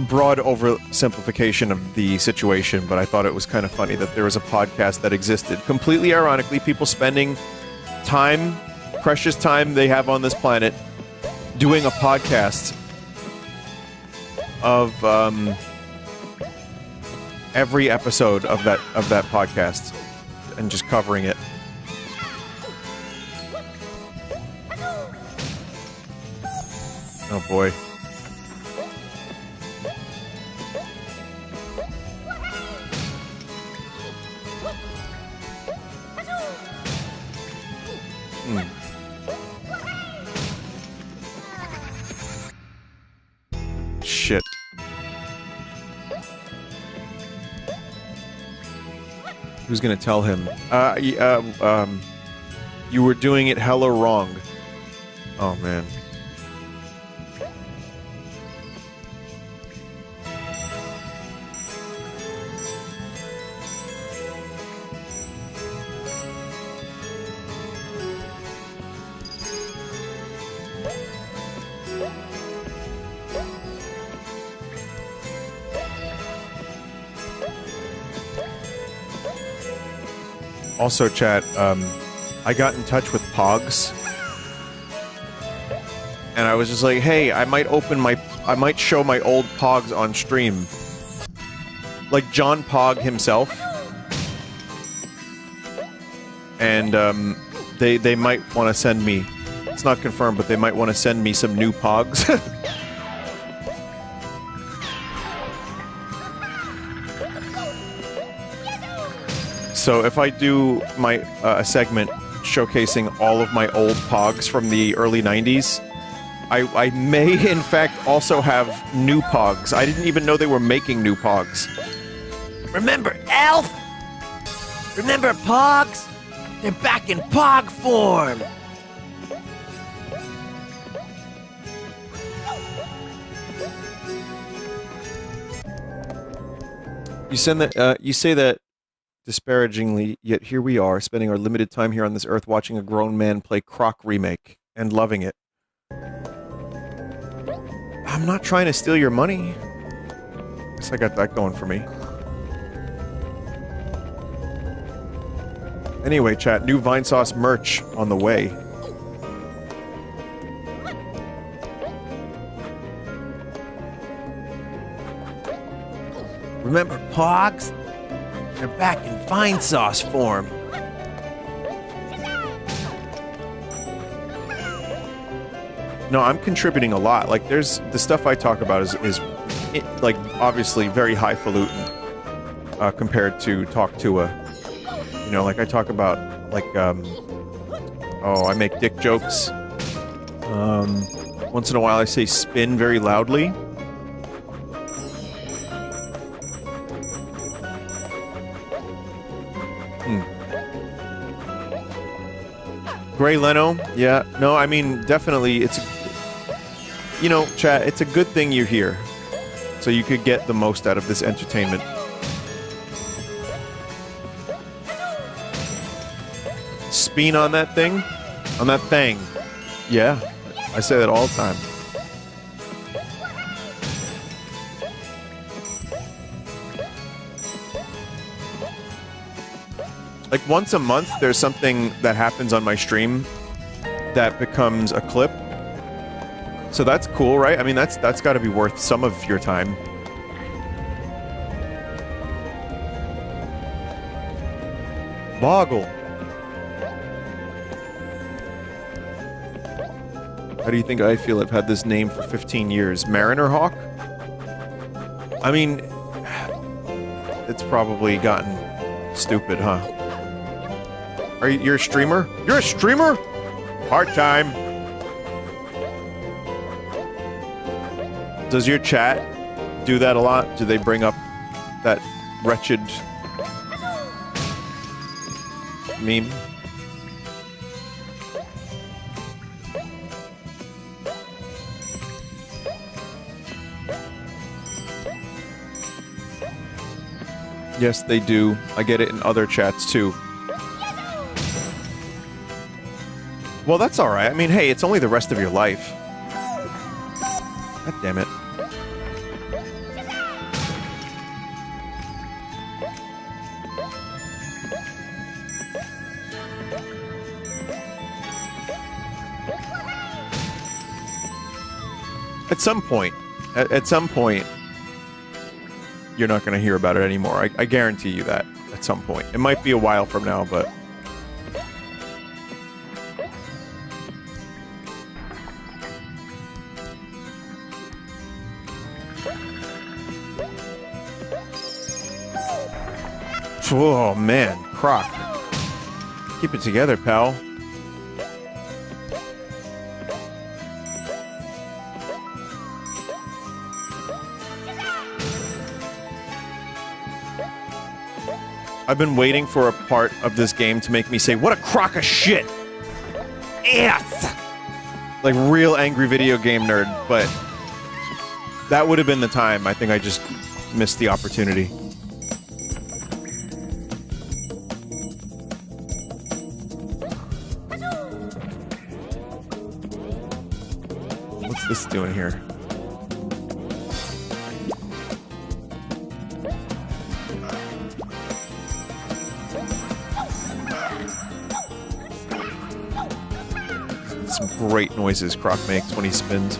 [SPEAKER 1] broad oversimplification of the situation, but I thought it was kind of funny that there was a podcast that existed. Completely ironically, people spending time, precious time they have on this planet, doing a podcast of every episode of that podcast and just covering it. Oh boy. Shit. Who's gonna tell him? You were doing it hella wrong. Oh man. Also, chat, I got in touch with Pogs, and I was just like, hey, I might show my old Pogs on stream. Like John Pog himself. And, they might want to send me, it's not confirmed, but they might want to send me some new Pogs. So if I do my a segment showcasing all of my old Pogs from the early 90s, I may in fact also have new Pogs. I didn't even know they were making new Pogs.
[SPEAKER 2] Remember Elf? Remember Pogs? They're back in Pog form!
[SPEAKER 1] You say that disparagingly, yet here we are, spending our limited time here on this earth watching a grown man play Croc remake and loving it. I'm not trying to steal your money. Guess I got that going for me. Anyway, chat, new Vinesauce merch on the way.
[SPEAKER 2] Remember Pogs? They're back in Vinesauce form.
[SPEAKER 1] No, I'm contributing a lot. Like, there's the stuff I talk about is like obviously very highfalutin compared to Talk Tua. You know, like I talk about like I make dick jokes. Once in a while, I say spin very loudly. Gray Leno, yeah, no, I mean, definitely, it's, you know, chat, it's a good thing you're here, so you could get the most out of this entertainment. Spin on that thing? On that thing. Yeah, I say that all the time. Like, once a month, there's something that happens on my stream that becomes a clip. So that's cool, right? I mean, that's got to be worth some of your time. Boggle. How do you think I feel? I've had this name for 15 years. Mariner Hawk? I mean, it's probably gotten stupid, huh? You're a streamer? You're a streamer? Part-time. Does your chat do that a lot? Do they bring up that wretched meme? Yes, they do. I get it in other chats, too. Well, that's alright. I mean, hey, it's only the rest of your life. God damn it. At some point, you're not going to hear about it anymore. I guarantee you that at some point. It might be a while from now, but... Oh, man. Croc. Keep it together, pal. I've been waiting for a part of this game to make me say, "What a crock of shit!" Yes! Like, real angry video game nerd, but... that would have been the time. I think I just missed the opportunity. What's this doing here? Some great noises Croc makes when he spins.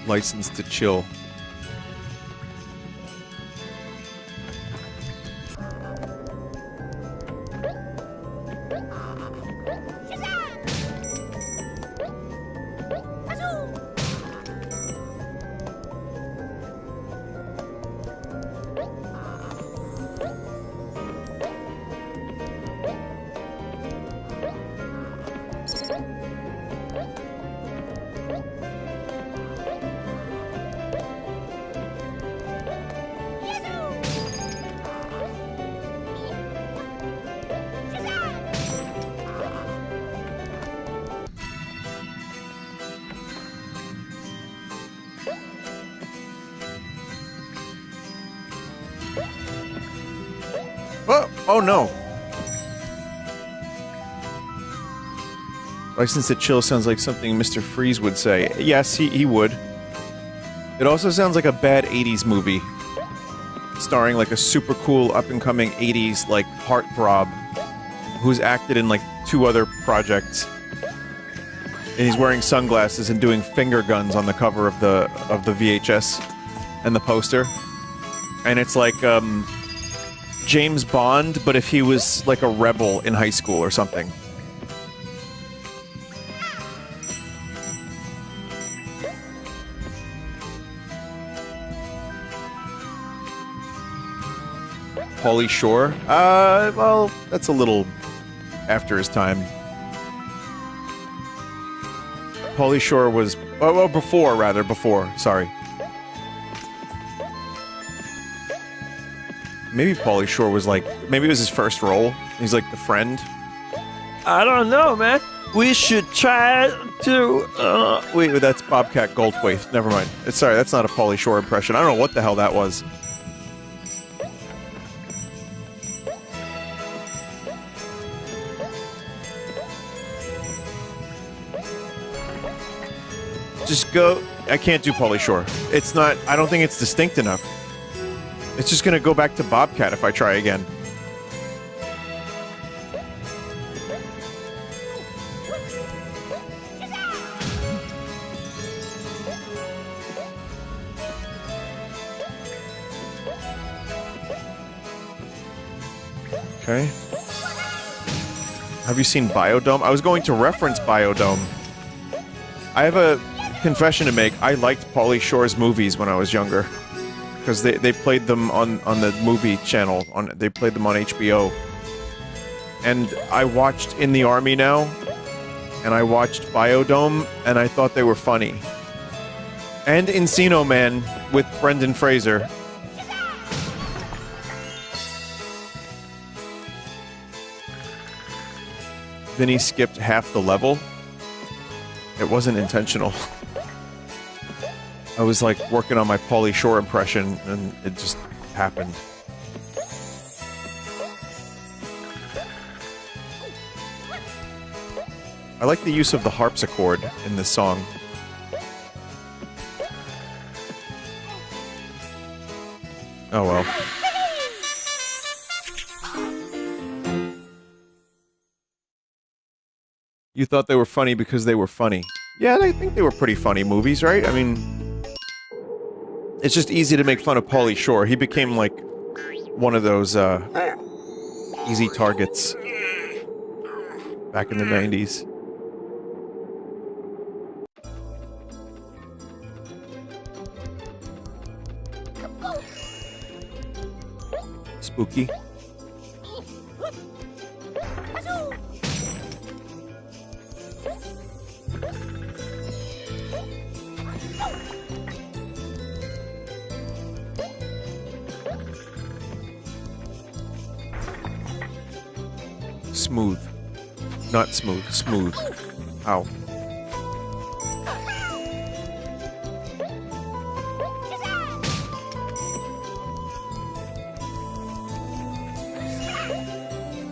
[SPEAKER 1] License to chill. Oh no! License to chill sounds like something Mr. Freeze would say. Yes, he would. It also sounds like a bad 80s movie. Starring like a super cool up-and-coming 80s like heartthrob who's acted in like 2 other projects. And he's wearing sunglasses and doing finger guns on the cover of the VHS and the poster. And it's like James Bond, but if he was like a rebel in high school or something. Pauly Shore? Well, that's a little after his time. Pauly Shore was... oh, before, sorry. Maybe Pauly Shore was like... maybe it was his first role. He's like the friend.
[SPEAKER 2] I don't know, man. We should try to...
[SPEAKER 1] Wait, that's Bobcat Goldthwait. Never mind. Sorry, that's not a Pauly Shore impression. I don't know what the hell that was. Just go... I can't do Pauly Shore. It's not... I don't think it's distinct enough. It's just gonna go back to Bobcat if I try again. Okay. Have you seen Biodome? I was going to reference Biodome. I have a confession to make. I liked Pauly Shore's movies when I was younger. Because they played them on the movie channel. They played them on HBO. And I watched In the Army Now. And I watched Biodome. And I thought they were funny. And Encino Man with Brendan Fraser. Vinny skipped half the level. It wasn't intentional. I was like working on my Pauly Shore impression and it just happened. I like the use of the harpsichord in this song. Oh well. You thought they were funny because they were funny. Yeah, I think they were pretty funny movies, right? I mean... It's just easy to make fun of Pauly Shore. He became, like, one of those, easy targets back in the 90s. Spooky. Smooth. Not smooth. Smooth. Ow.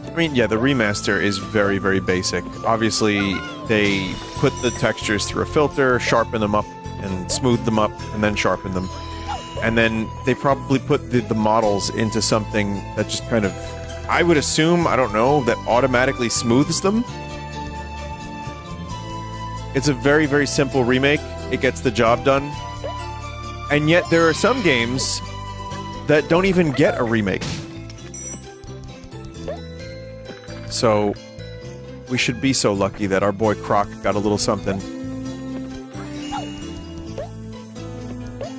[SPEAKER 1] I mean, yeah, the remaster is very, very basic. Obviously, they put the textures through a filter, sharpen them up, and smooth them up, and then sharpen them. And then they probably put the models into something that just kind of, I would assume, I don't know, that automatically smooths them. It's a very, very simple remake. It gets the job done. And yet there are some games that don't even get a remake. So, we should be so lucky that our boy Croc got a little something.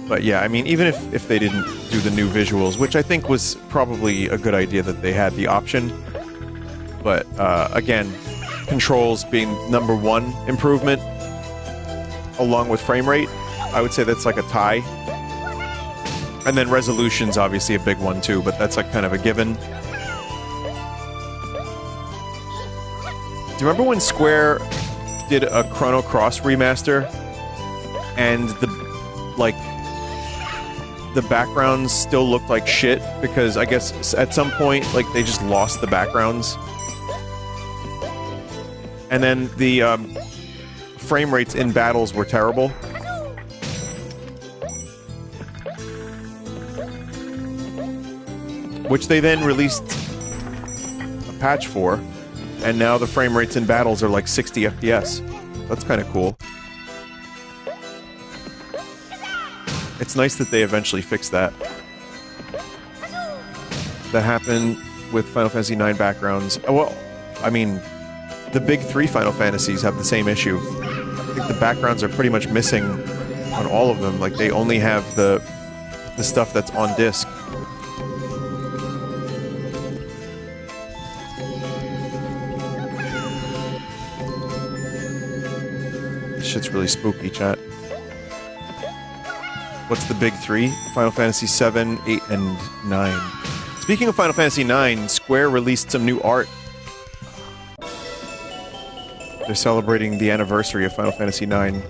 [SPEAKER 1] But yeah, I mean, even if they didn't do the new visuals, which I think was probably a good idea that they had the option. But, again, controls being #1 improvement, along with frame rate, I would say that's like a tie. And then resolution's obviously a big one too, but that's like kind of a given. Do you remember when Square did a Chrono Cross remaster? And the backgrounds still looked like shit because I guess at some point, like, they just lost the backgrounds. And then the frame rates in battles were terrible. Which they then released a patch for, and now the frame rates in battles are like 60 FPS. That's kind of cool. It's nice that they eventually fixed that. That happened with Final Fantasy IX backgrounds. Well, I mean, the big 3 Final Fantasies have the same issue. I think the backgrounds are pretty much missing on all of them. Like, they only have the stuff that's on disc. This shit's really spooky, chat. What's the big 3? Final Fantasy 7, 8, and 9. Speaking of Final Fantasy 9, Square released some new art. They're celebrating the anniversary of Final Fantasy 9.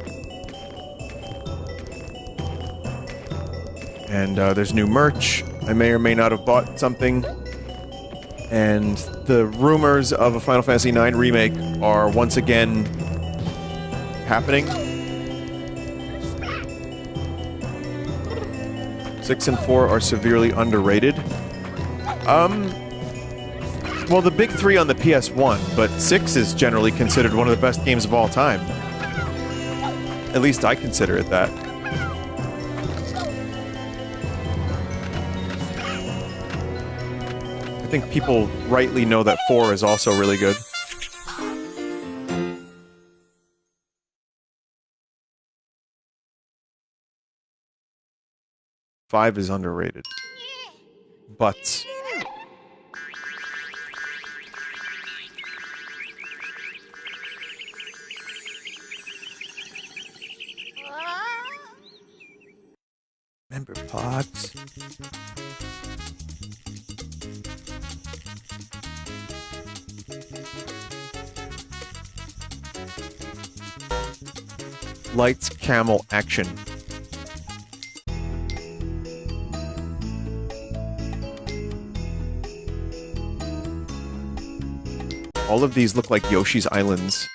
[SPEAKER 1] And there's new merch. I may or may not have bought something. And the rumors of a Final Fantasy 9 remake are once again happening. 6 and 4 are severely underrated. Well, the big three on the PS1, but 6 is generally considered one of the best games of all time. At least I consider it that. I think people rightly know that 4 is also really good. Five is underrated. But member pods. Lights camel action. All of these look like Yoshi's Islands.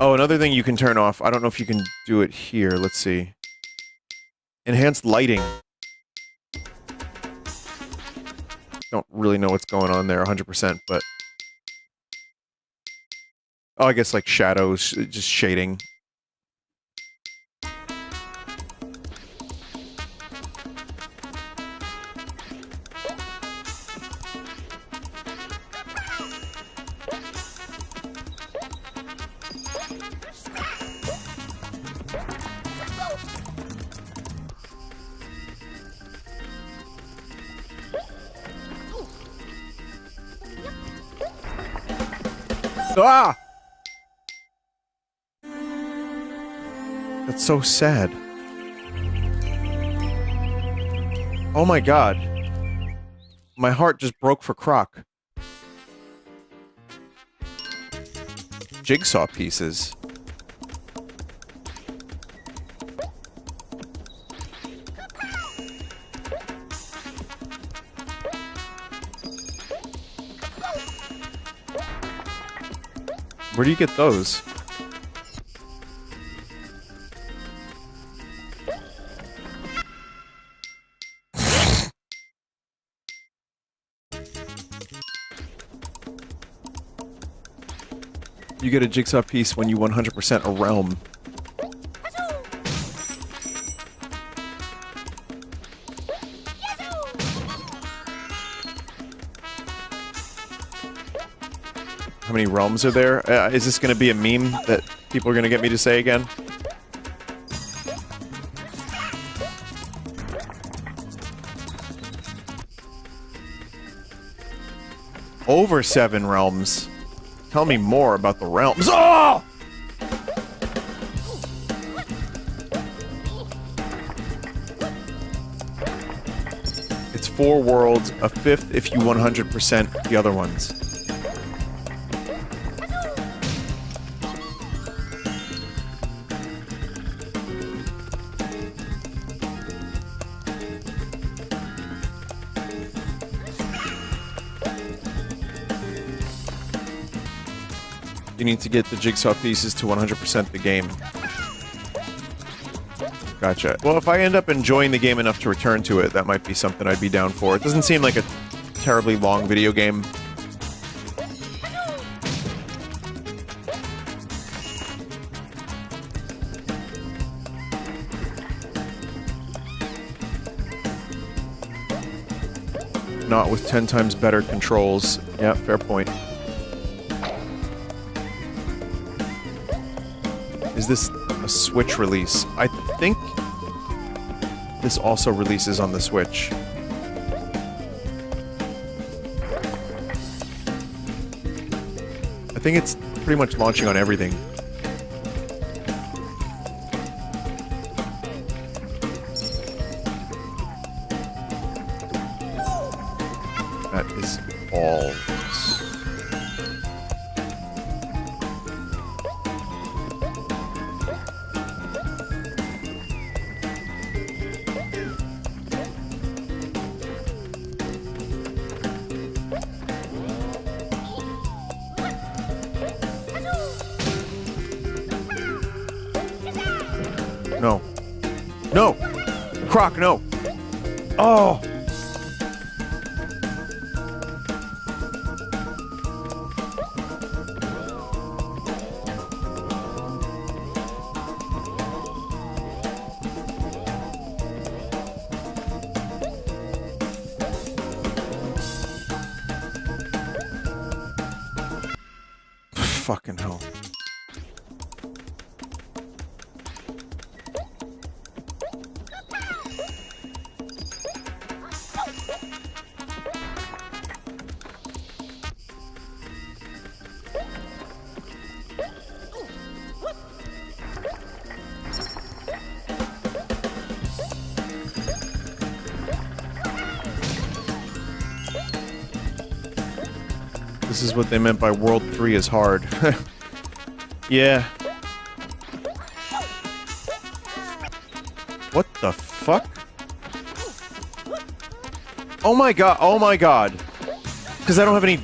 [SPEAKER 1] Oh, another thing you can turn off. I don't know if you can do it here. Let's see. Enhanced lighting. Don't really know what's going on there 100%, but... Oh, I guess like shadows, just shading. Ah! That's so sad. Oh my god. My heart just broke for Croc. Jigsaw pieces. Where do you get those? You get a jigsaw piece when you 100% a realm. How many realms are there? Is this going to be a meme that people are going to get me to say again? Over 7 realms. Tell me more about the realms. Oh! It's 4 worlds, a 5th if you 100% the other ones. You need to get the jigsaw pieces to 100% the game. Gotcha. Well, if I end up enjoying the game enough to return to it, that might be something I'd be down for. It doesn't seem like a terribly long video game. Not with 10 times better controls. Yeah, fair point. Is this a Switch release? I think this also releases on the Switch. I think it's pretty much launching on everything. That is all. No. No! Croc, no! Oh! Fucking hell. This is what they meant by World 3 is hard. Yeah. What the fuck? Oh my god, oh my god. Because I don't have any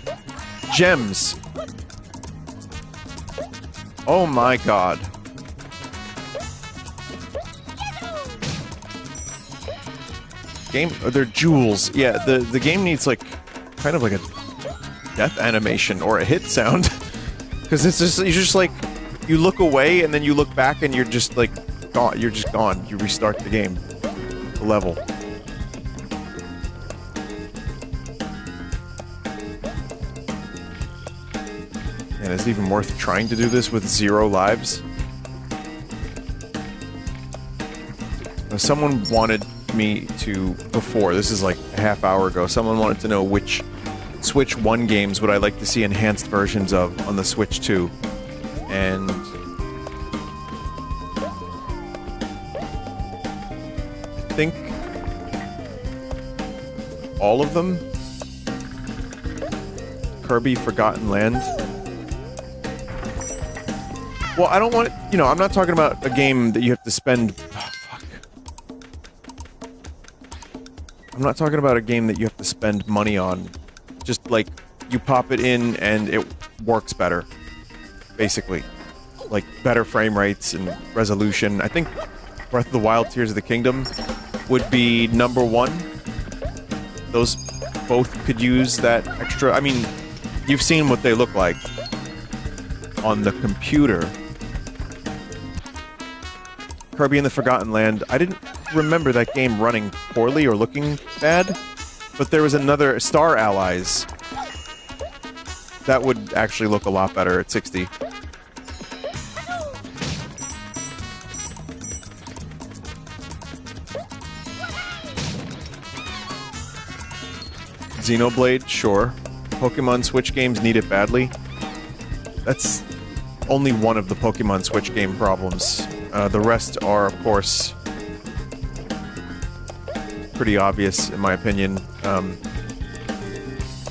[SPEAKER 1] gems. Oh my god. Game, they're jewels. Yeah, the game needs like, kind of like a death animation or a hit sound. Because it's just, you're just like, you look away and then you look back and you're just like, gone. You're just gone. You restart the game. The level. And is it even worth trying to do this with 0 lives? Now, someone wanted me to, before, this is like a half hour ago, someone wanted to know which Switch 1 games would I like to see enhanced versions of on the Switch 2. And I think all of them. Kirby Forgotten Land. Well, I don't want, you know, I'm not talking about a game that you have to spend... Oh, fuck. I'm not talking about a game that you have to spend money on. Just, like, you pop it in and it works better. Basically. Like, better frame rates and resolution. I think Breath of the Wild, Tears of the Kingdom would be #1. Those both could use that extra... I mean, you've seen what they look like on the computer. Kirby and the Forgotten Land. I didn't remember that game running poorly or looking bad, but there was another Star Allies that would actually look a lot better at 60. Xenoblade, sure. Pokemon Switch games need it badly. That's only one of the Pokemon Switch game problems. The rest are, of course, pretty obvious, in my opinion.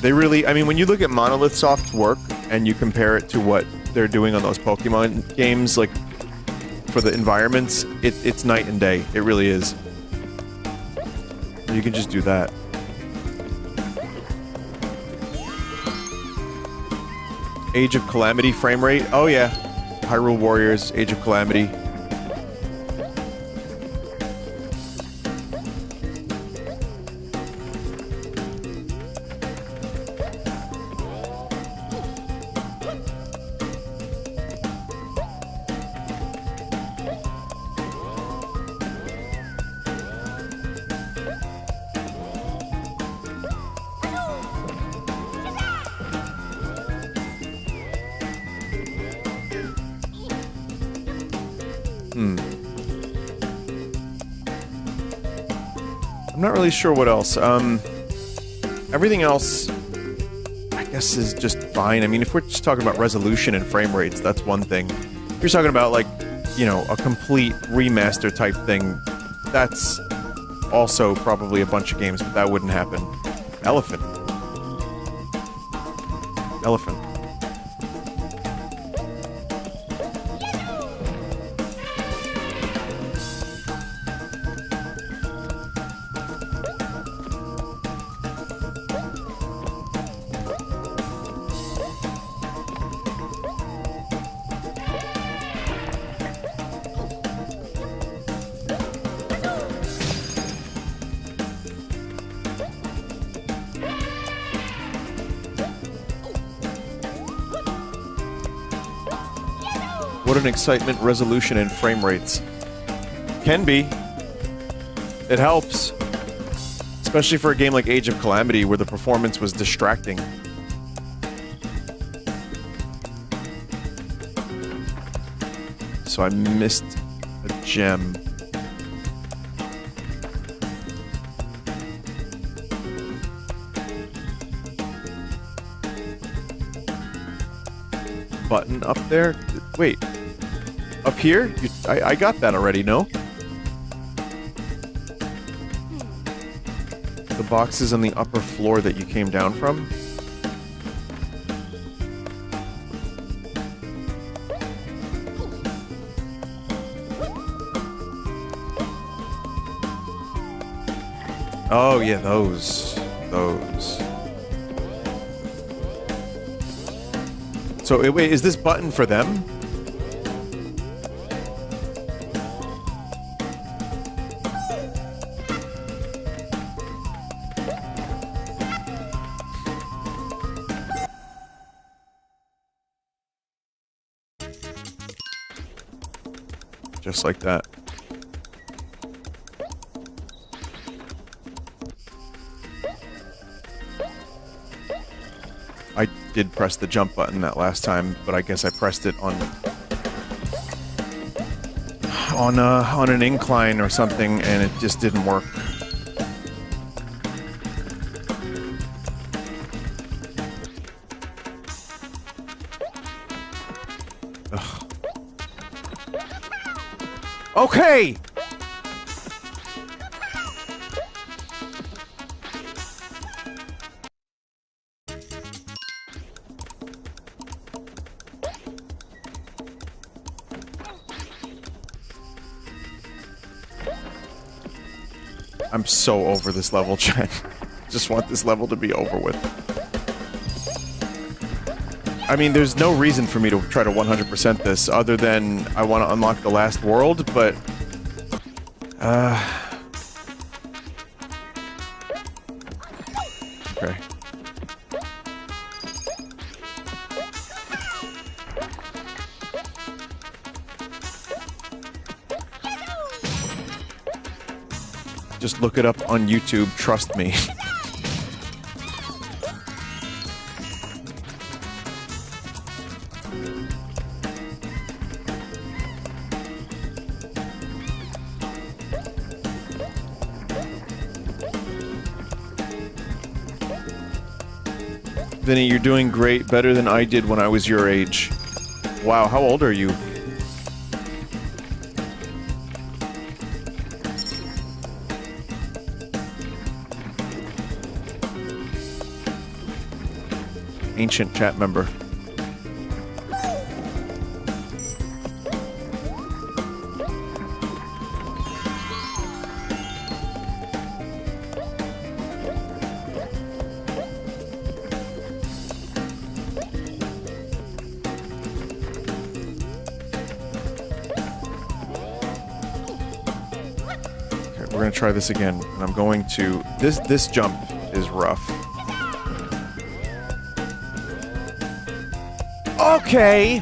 [SPEAKER 1] They really... I mean, when you look at Monolith Soft's work, and you compare it to what they're doing on those Pokemon games, like, for the environments, it's night and day. It really is. You can just do that. Age of Calamity frame rate? Oh yeah. Hyrule Warriors, Age of Calamity. I'm not really sure what else. Everything else, I guess, is just fine. I mean, if we're just talking about resolution and frame rates, that's one thing. If you're talking about, like, you know, a complete remaster type thing, that's also probably a bunch of games, but that wouldn't happen. Elephant. Elephant. What an excitement, resolution, and frame rates. Can be. It helps. Especially for a game like Age of Calamity, where the performance was distracting. So I missed a gem. Button up there? Wait. Up here? I got that already, no? The box is on the upper floor that you came down from? Oh, yeah, those. So, wait, is this button for them? Just like that. I did press the jump button that last time, but I guess I pressed it on an incline or something, and it just didn't work. Ugh. Okay! I'm so over this level, chat. Just want this level to be over with. I mean, there's no reason for me to try to 100% this, other than I want to unlock the last world, but... Okay. Just look it up on YouTube, trust me. Vinny, you're doing great, better than I did when I was your age. Wow, how old are you? Ancient chat member. Okay, we're gonna try this again, and I'm going to... This jump is rough. Okay!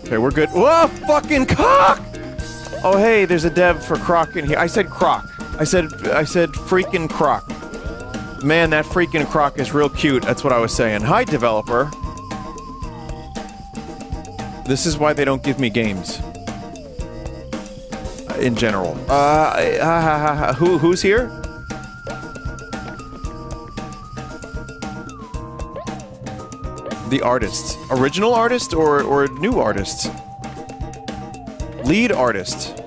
[SPEAKER 1] Okay, we're good. Whoa, fucking cock! Oh, hey, there's a dev for Croc in here. I said Croc. I said freaking Croc. Man, that freaking Croc is real cute. That's what I was saying. Hi, developer. This is why they don't give me games. In general. Who's here? The artists. Original artist or new artists? Lead artist.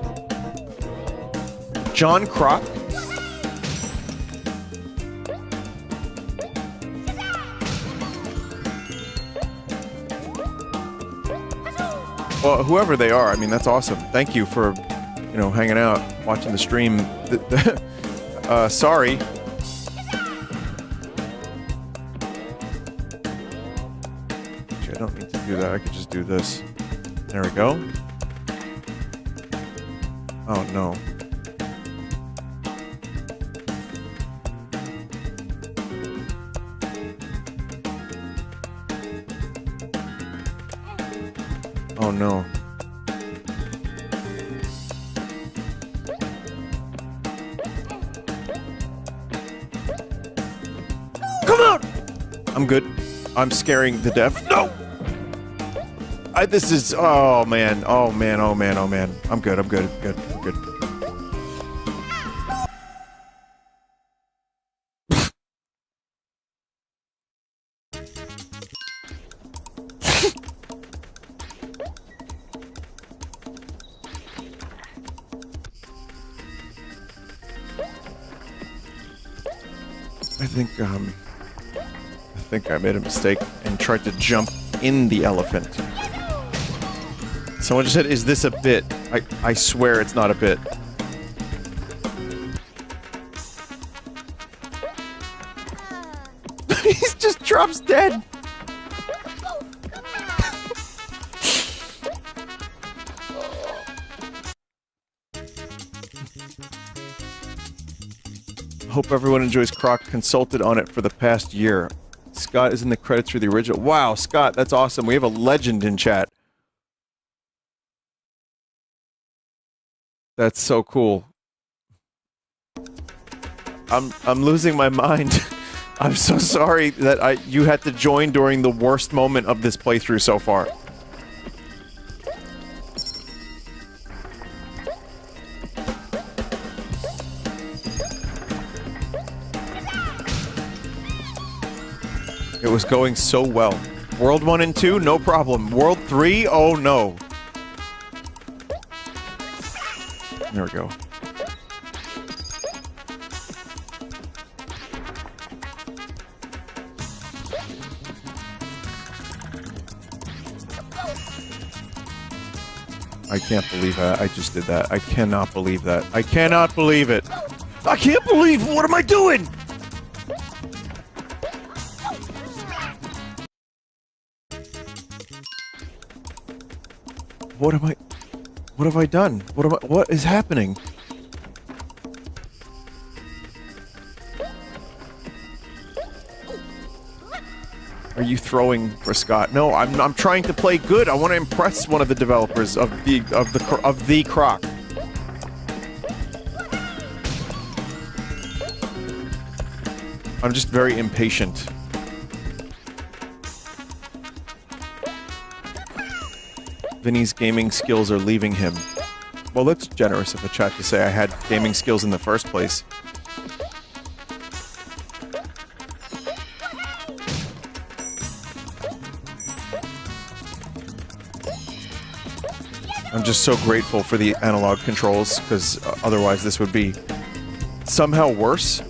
[SPEAKER 1] John Croc. Well, whoever they are, I mean, that's awesome. Thank you for, you know, hanging out, watching the stream. Sorry. Actually, I don't need to do that. I could just do this. There we go. Oh, no. Oh, no. Come on! I'm good. I'm scaring the deaf. No! This is... Oh, man. Oh, man. Oh, man. Oh, man. I'm good. I'm good. I'm good. I'm good. I think I made a mistake and tried to jump in the elephant. Someone just said, is this a bit? I swear it's not a bit. He just drops dead. Hope everyone enjoys Croc. Consulted on it for the past year. Scott is in the credits for the original. Wow, Scott, that's awesome. We have a legend in chat. That's so cool. I'm losing my mind. I'm so sorry that you had to join during the worst moment of this playthrough so far. It was going so well. World 1 and 2, no problem. World 3, oh no. There we go. I can't believe that. I just did that. I cannot believe that. I cannot believe it. I can't believe, what am I doing? What have I done? What is happening? Are you throwing for Scott? No, I'm trying to play good. I want to impress one of the developers of the Croc. I'm just very impatient. Vinny's gaming skills are leaving him. Well, that's generous of the chat to say I had gaming skills in the first place. I'm just so grateful for the analog controls, because otherwise this would be somehow worse.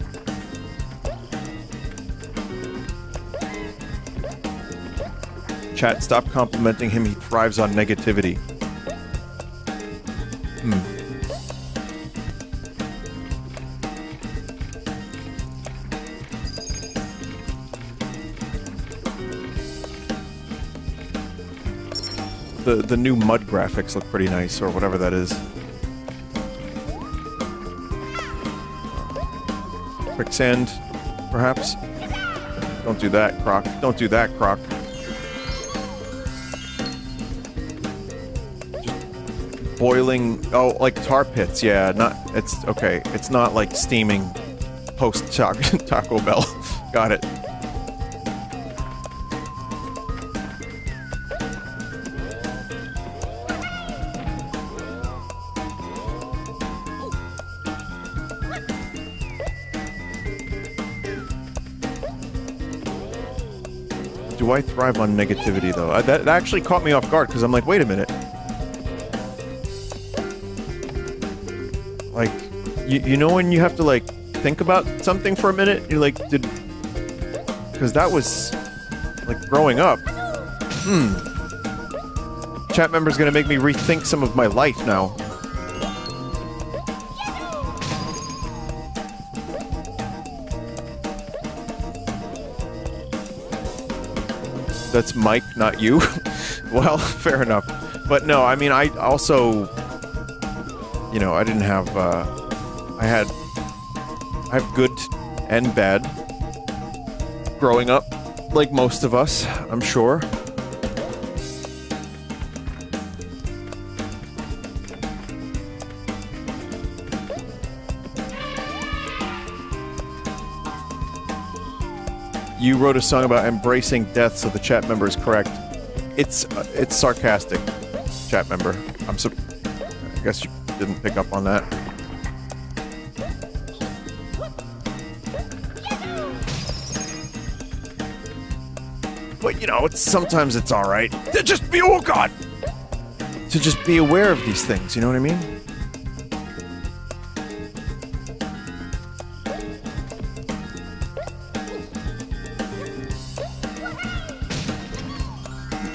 [SPEAKER 1] Chat, stop complimenting him. He thrives on negativity. The new mud graphics look pretty nice, or whatever that is. Quicksand, perhaps? Don't do that, Croc. Don't do that, Croc. Boiling, oh, like tar pits, yeah, it's, okay, it's not like steaming post-Taco Bell. Got it. Do I thrive on negativity, though? That actually caught me off guard, because I'm like, wait a minute. Like, you know when you have to, like, think about something for a minute? You're like, because that was, like, growing up. Chat member's gonna make me rethink some of my life now. That's Mike, not you. Well, fair enough. But no, I mean, I also, you know, I didn't have, I have good and bad growing up, like most of us, I'm sure. You wrote a song about embracing death, so the chat member is correct. It's sarcastic, chat member. I guess you didn't pick up on that. But you know, sometimes it's all right to just be, oh god, to just be aware of these things. You know what I mean?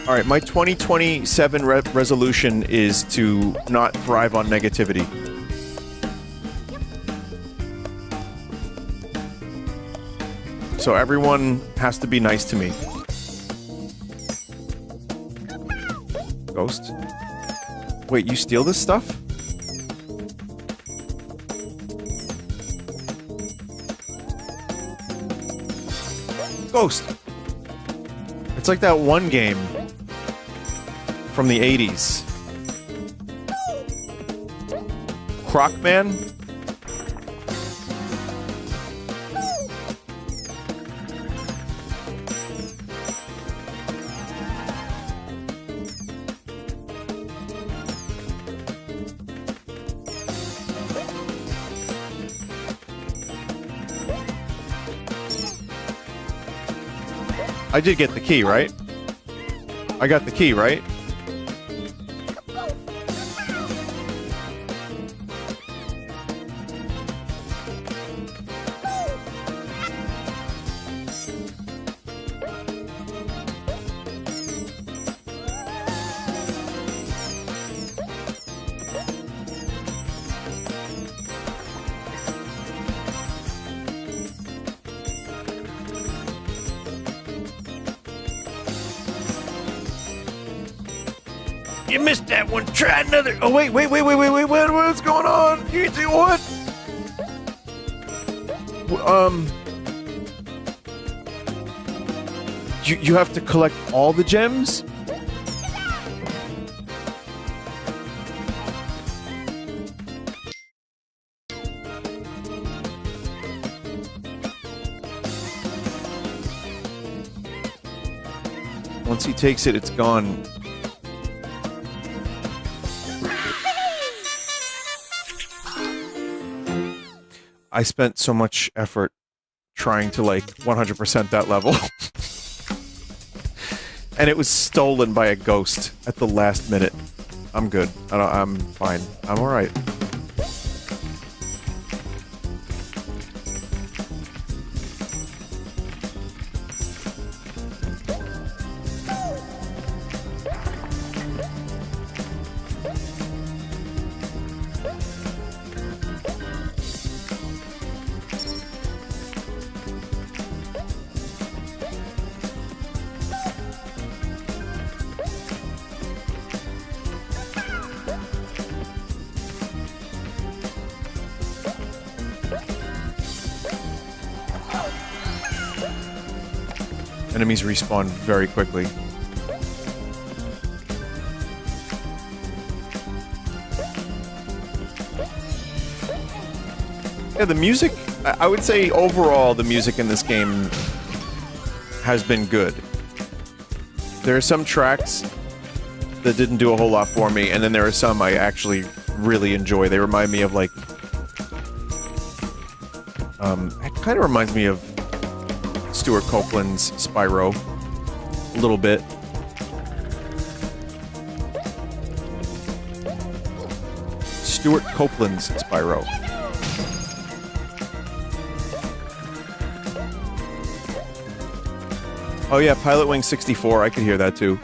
[SPEAKER 1] All right, my 2027 resolution is to not thrive on negativity. So everyone has to be nice to me. Ghost? Wait, you steal this stuff? Ghost! It's like that one game from the 80s. Croc Man? I did get the key, right? I got the key, right? You missed that one. Try another. Oh, wait. What's going on? You do what? You have to collect all the gems? Once he takes it, it's gone. I spent so much effort trying to, like, 100% that level. And it was stolen by a ghost at the last minute. I'm good. I'm fine. I'm alright. Enemies respawn very quickly. Yeah, the music, I would say overall the music in this game has been good. There are some tracks that didn't do a whole lot for me, and then there are some I actually really enjoy. They remind me of, like, it kind of reminds me of Stuart Copeland's Spyro, a little bit. Stuart Copeland's Spyro. Oh yeah, Pilot Wing 64, I could hear that too.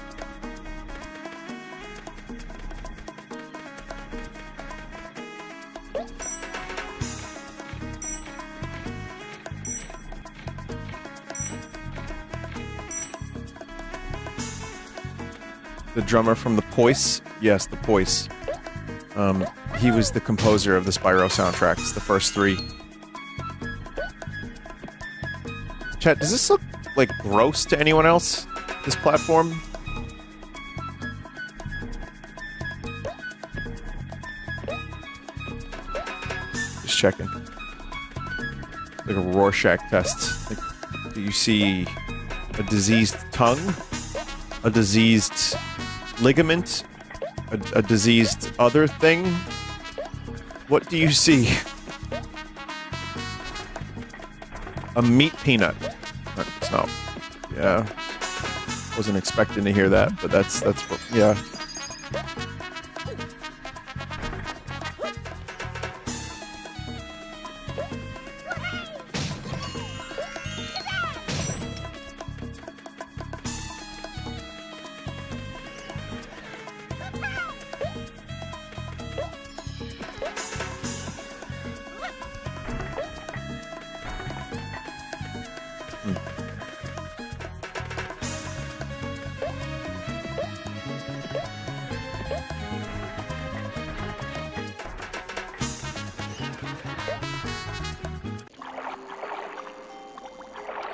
[SPEAKER 1] The drummer from the Poise? Yes, the Poise. He was the composer of the Spyro soundtracks, the first 3. Chat, does this look, like, gross to anyone else? This platform? Just checking. Like a Rorschach test. Like, do you see a diseased tongue? A diseased ligament? A diseased other thing? What do you see? A meat peanut. It's not. Yeah. Wasn't expecting to hear that, but that's what, yeah.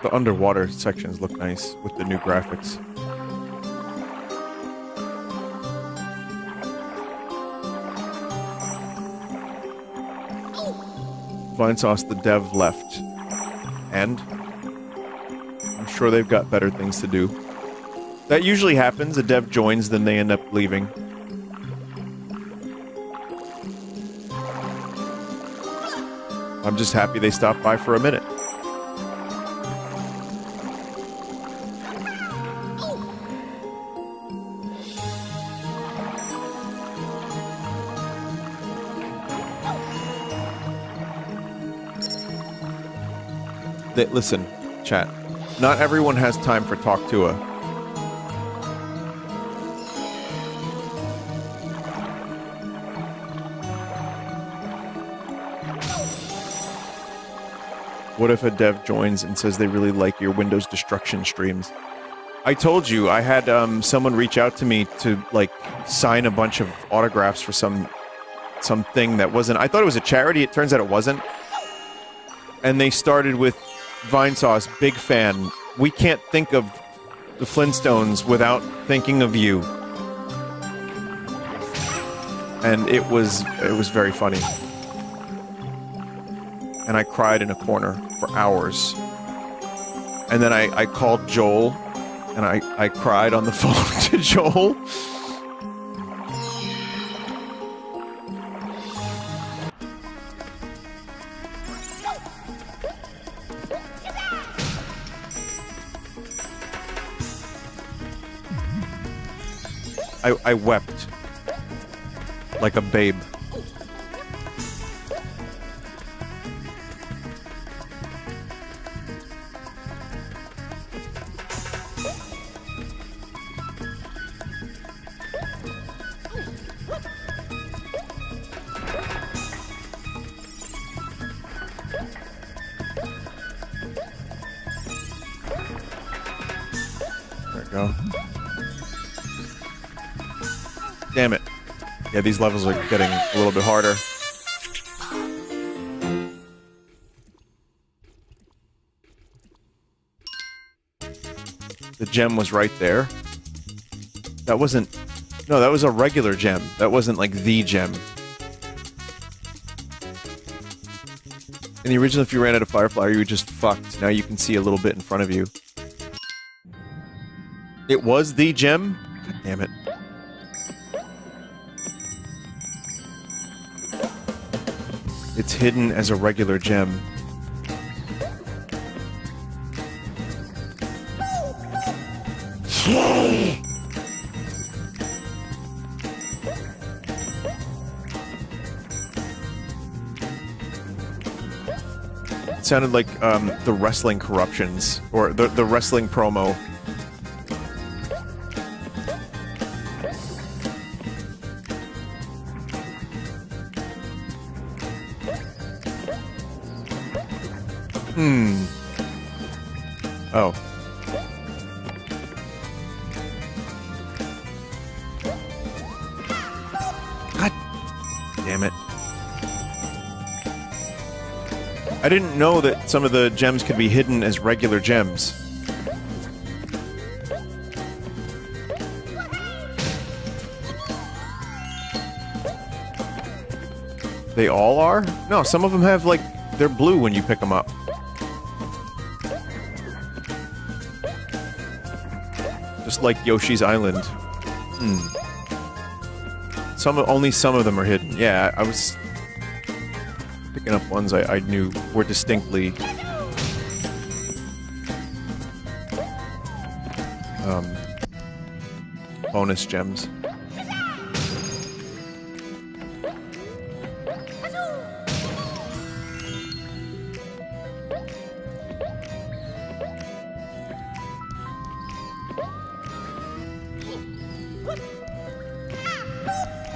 [SPEAKER 1] The underwater sections look nice with the new graphics. Vinesauce, the dev, left. And? I'm sure they've got better things to do. That usually happens. A dev joins, then they end up leaving. I'm just happy they stopped by for a minute. Listen, chat. Not everyone has time for Talk to a. What if a dev joins and says they really like your Windows destruction streams? I told you, I had someone reach out to me to, like, sign a bunch of autographs for something that wasn't... I thought it was a charity, it turns out it wasn't. And they started with Vinesauce, big fan. We can't think of the Flintstones without thinking of you. And it was very funny. And I cried in a corner for hours. And then I called Joel, and I cried on the phone to Joel. I wept like a babe. There we go. Damn it. Yeah, these levels are getting a little bit harder. The gem was right there. That wasn't... No, that was a regular gem. That wasn't, like, the gem. In the original, if you ran out of Firefly, you were just fucked. Now you can see a little bit in front of you. It was the gem? God damn it. It's hidden as a regular gem. It sounded like the wrestling corruptions, or the wrestling promo. Oh. I didn't know that some of the gems could be hidden as regular gems. They all are? No, some of them have, like, they're blue when you pick them up. Just like Yoshi's Island. Only some of them are hidden. Yeah, I was picking up ones I knew were distinctly bonus gems.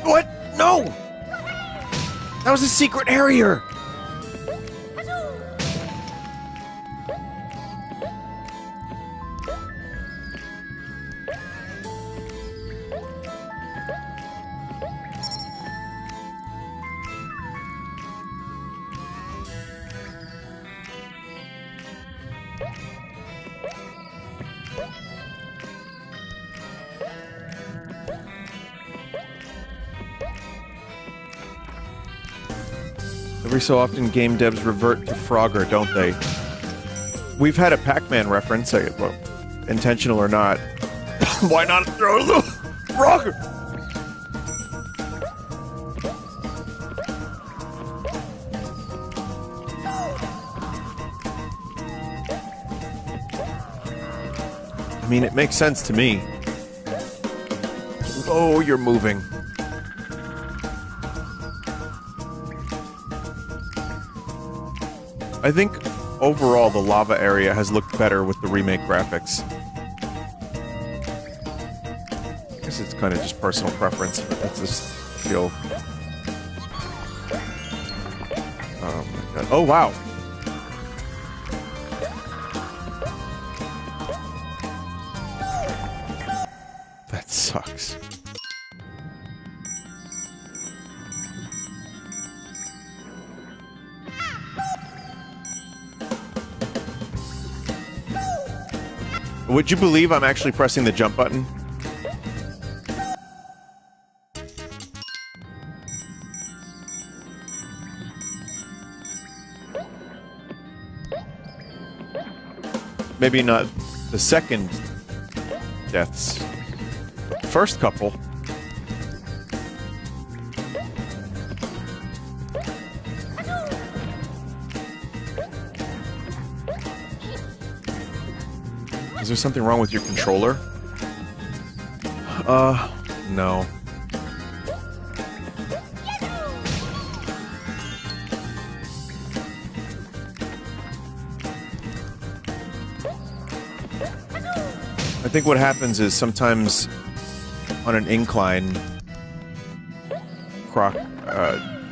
[SPEAKER 1] What? No! That was a secret area! Every so often, game devs revert to Frogger, don't they? We've had a Pac-Man reference, well, intentional or not. Why not throw the Frogger? I mean, it makes sense to me. Oh, you're moving. I think overall the lava area has looked better with the remake graphics. I guess it's kind of just personal preference, but that's just feel. Oh my god. Oh wow. That sucks. Would you believe I'm actually pressing the jump button? Maybe not the second deaths. First couple. Is there something wrong with your controller? No. I think what happens is sometimes on an incline, Croc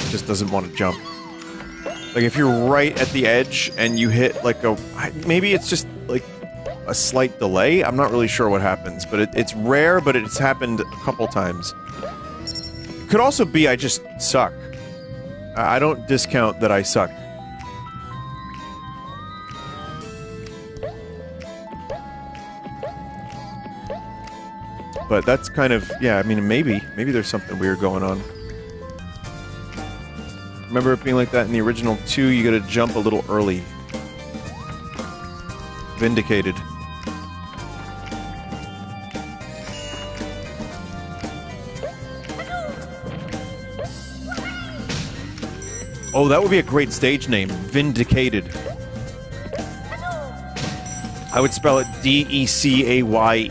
[SPEAKER 1] just doesn't want to jump. Like if you're right at the edge and you hit like maybe it's just like a slight delay. I'm not really sure what happens, but it's rare, but it's happened a couple times. It could also be I just suck. I don't discount that I suck. But that's kind of, yeah, I mean, maybe there's something weird going on. Remember it being like that in the original 2, you gotta jump a little early. Vindicated. Oh, that would be a great stage name. Vindicated. I would spell it D-E-C-A-Y.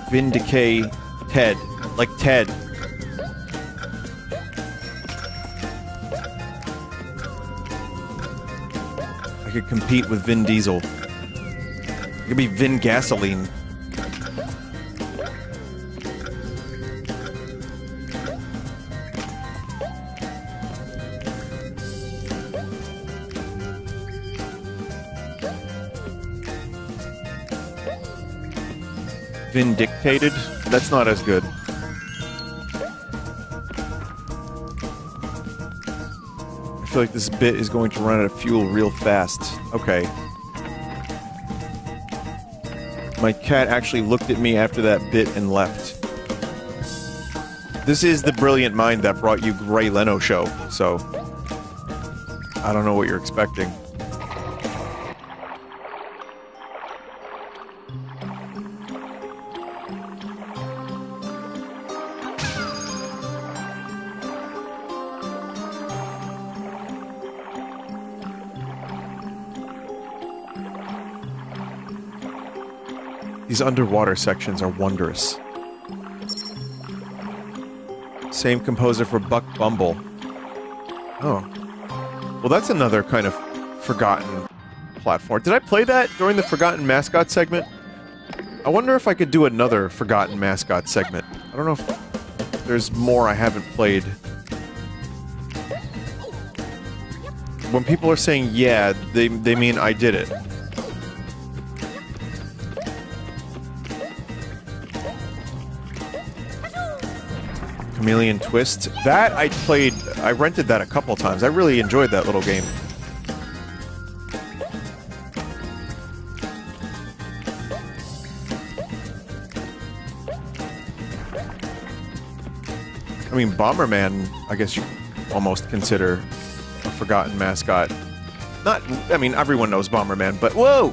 [SPEAKER 1] Vindicate Ted. Like Ted. I could compete with Vin Diesel. It could be Vin Gasoline. Vindictated? That's not as good. I feel like this bit is going to run out of fuel real fast. Okay. My cat actually looked at me after that bit and left. This is the brilliant mind that brought you Ray Leno show, so... I don't know what you're expecting. These underwater sections are wondrous. Same composer for Buck Bumble. Oh. Well, that's another kind of forgotten platform. Did I play that during the Forgotten Mascot segment? I wonder if I could do another Forgotten Mascot segment. I don't know if there's more I haven't played. When people are saying yeah, they mean I did it. Chameleon Twist. That I played, I rented that a couple times. I really enjoyed that little game. I mean, Bomberman, I guess you almost consider a forgotten mascot. Not, I mean, everyone knows Bomberman, but whoa!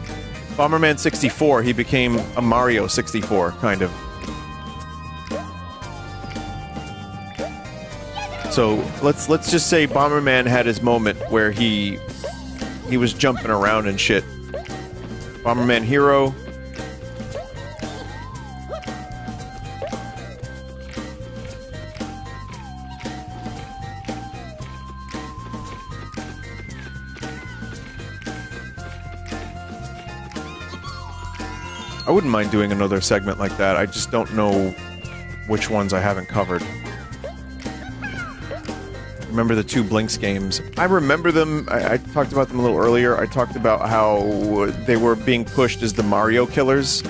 [SPEAKER 1] Bomberman 64, he became a Mario 64, kind of. So let's just say Bomberman had his moment where he was jumping around and shit. Bomberman Hero. I wouldn't mind doing another segment like that. I just don't know which ones I haven't covered. Remember the two Blinks games. I remember them. I talked about them a little earlier. I talked about how they were being pushed as the Mario killers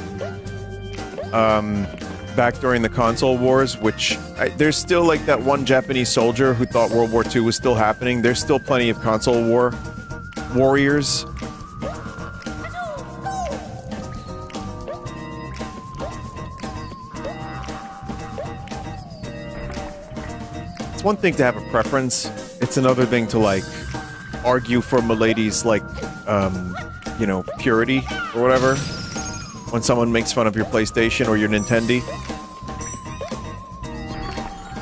[SPEAKER 1] back during the console wars, which there's still like that one Japanese soldier who thought World War II was still happening. There's still plenty of console war warriors. It's one thing to have a preference, it's another thing to, like, argue for milady's, like, you know, purity, or whatever, when someone makes fun of your PlayStation or your Nintendo.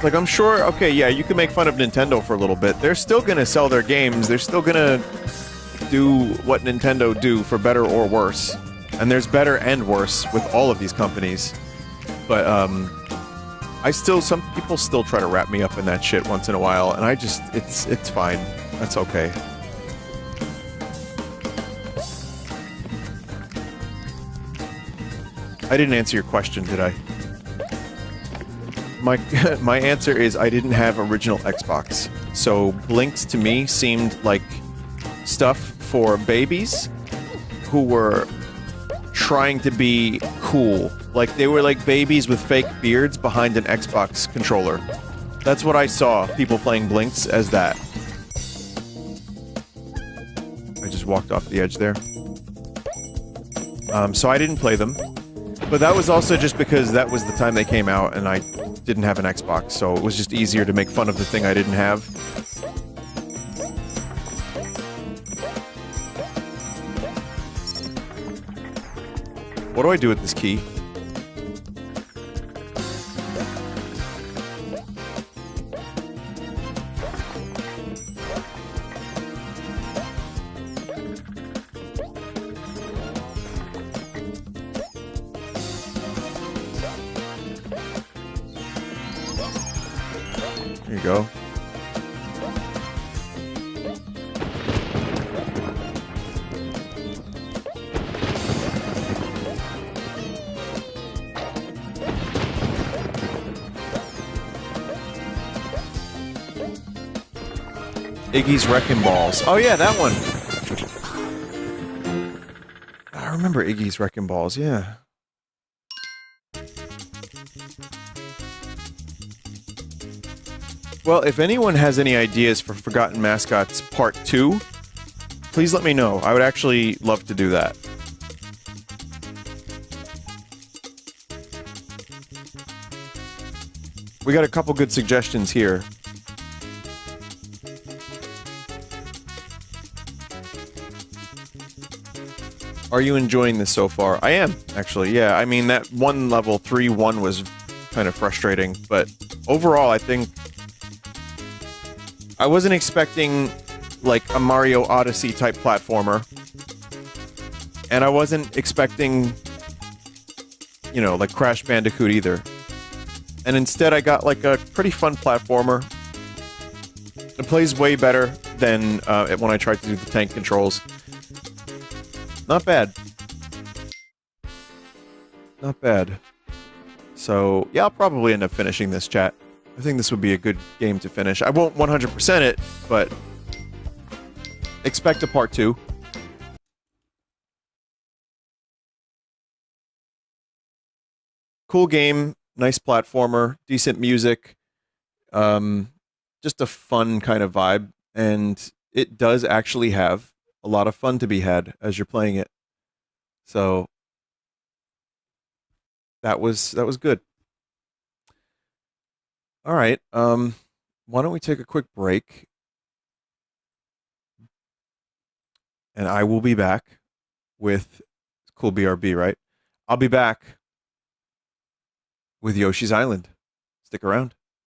[SPEAKER 1] Like, I'm sure, okay, yeah, you can make fun of Nintendo for a little bit. They're still gonna sell their games, they're still gonna do what Nintendo do, for better or worse. And there's better and worse with all of these companies. But, some people still try to wrap me up in that shit once in a while, and I just, it's fine. That's okay. I didn't answer your question, did I? My answer is I didn't have original Xbox. So Blinks to me seemed like stuff for babies who were trying to be cool. Like, they were like babies with fake beards behind an Xbox controller. That's what I saw, people playing Blinks as that. I just walked off the edge there. So I didn't play them. But that was also just because that was the time they came out and I didn't have an Xbox, so it was just easier to make fun of the thing I didn't have. What do I do with this key? There you go. Iggy's Wrecking Balls. Oh yeah, that one. I remember Iggy's Wrecking Balls, yeah. Well, if anyone has any ideas for Forgotten Mascots Part 2, please let me know. I would actually love to do that. We got a couple good suggestions here. Are you enjoying this so far? I am, actually, yeah. I mean, that one level, 3-1, was kind of frustrating, but overall, I think... I wasn't expecting, like, a Mario Odyssey-type platformer. And I wasn't expecting, you know, like Crash Bandicoot either. And instead, I got, like, a pretty fun platformer. It plays way better than when I tried to do the tank controls. Not bad. Not bad. So, yeah, I'll probably end up finishing this, chat. I think this would be a good game to finish. I won't 100% it, but expect a part 2. Cool game, nice platformer, decent music, just a fun kind of vibe, and it does actually have a lot of fun to be had as you're playing it. So that was good. All right, why don't we take a quick break, and I will be back with cool BRB, right? I'll be back with Yoshi's Island. Stick around.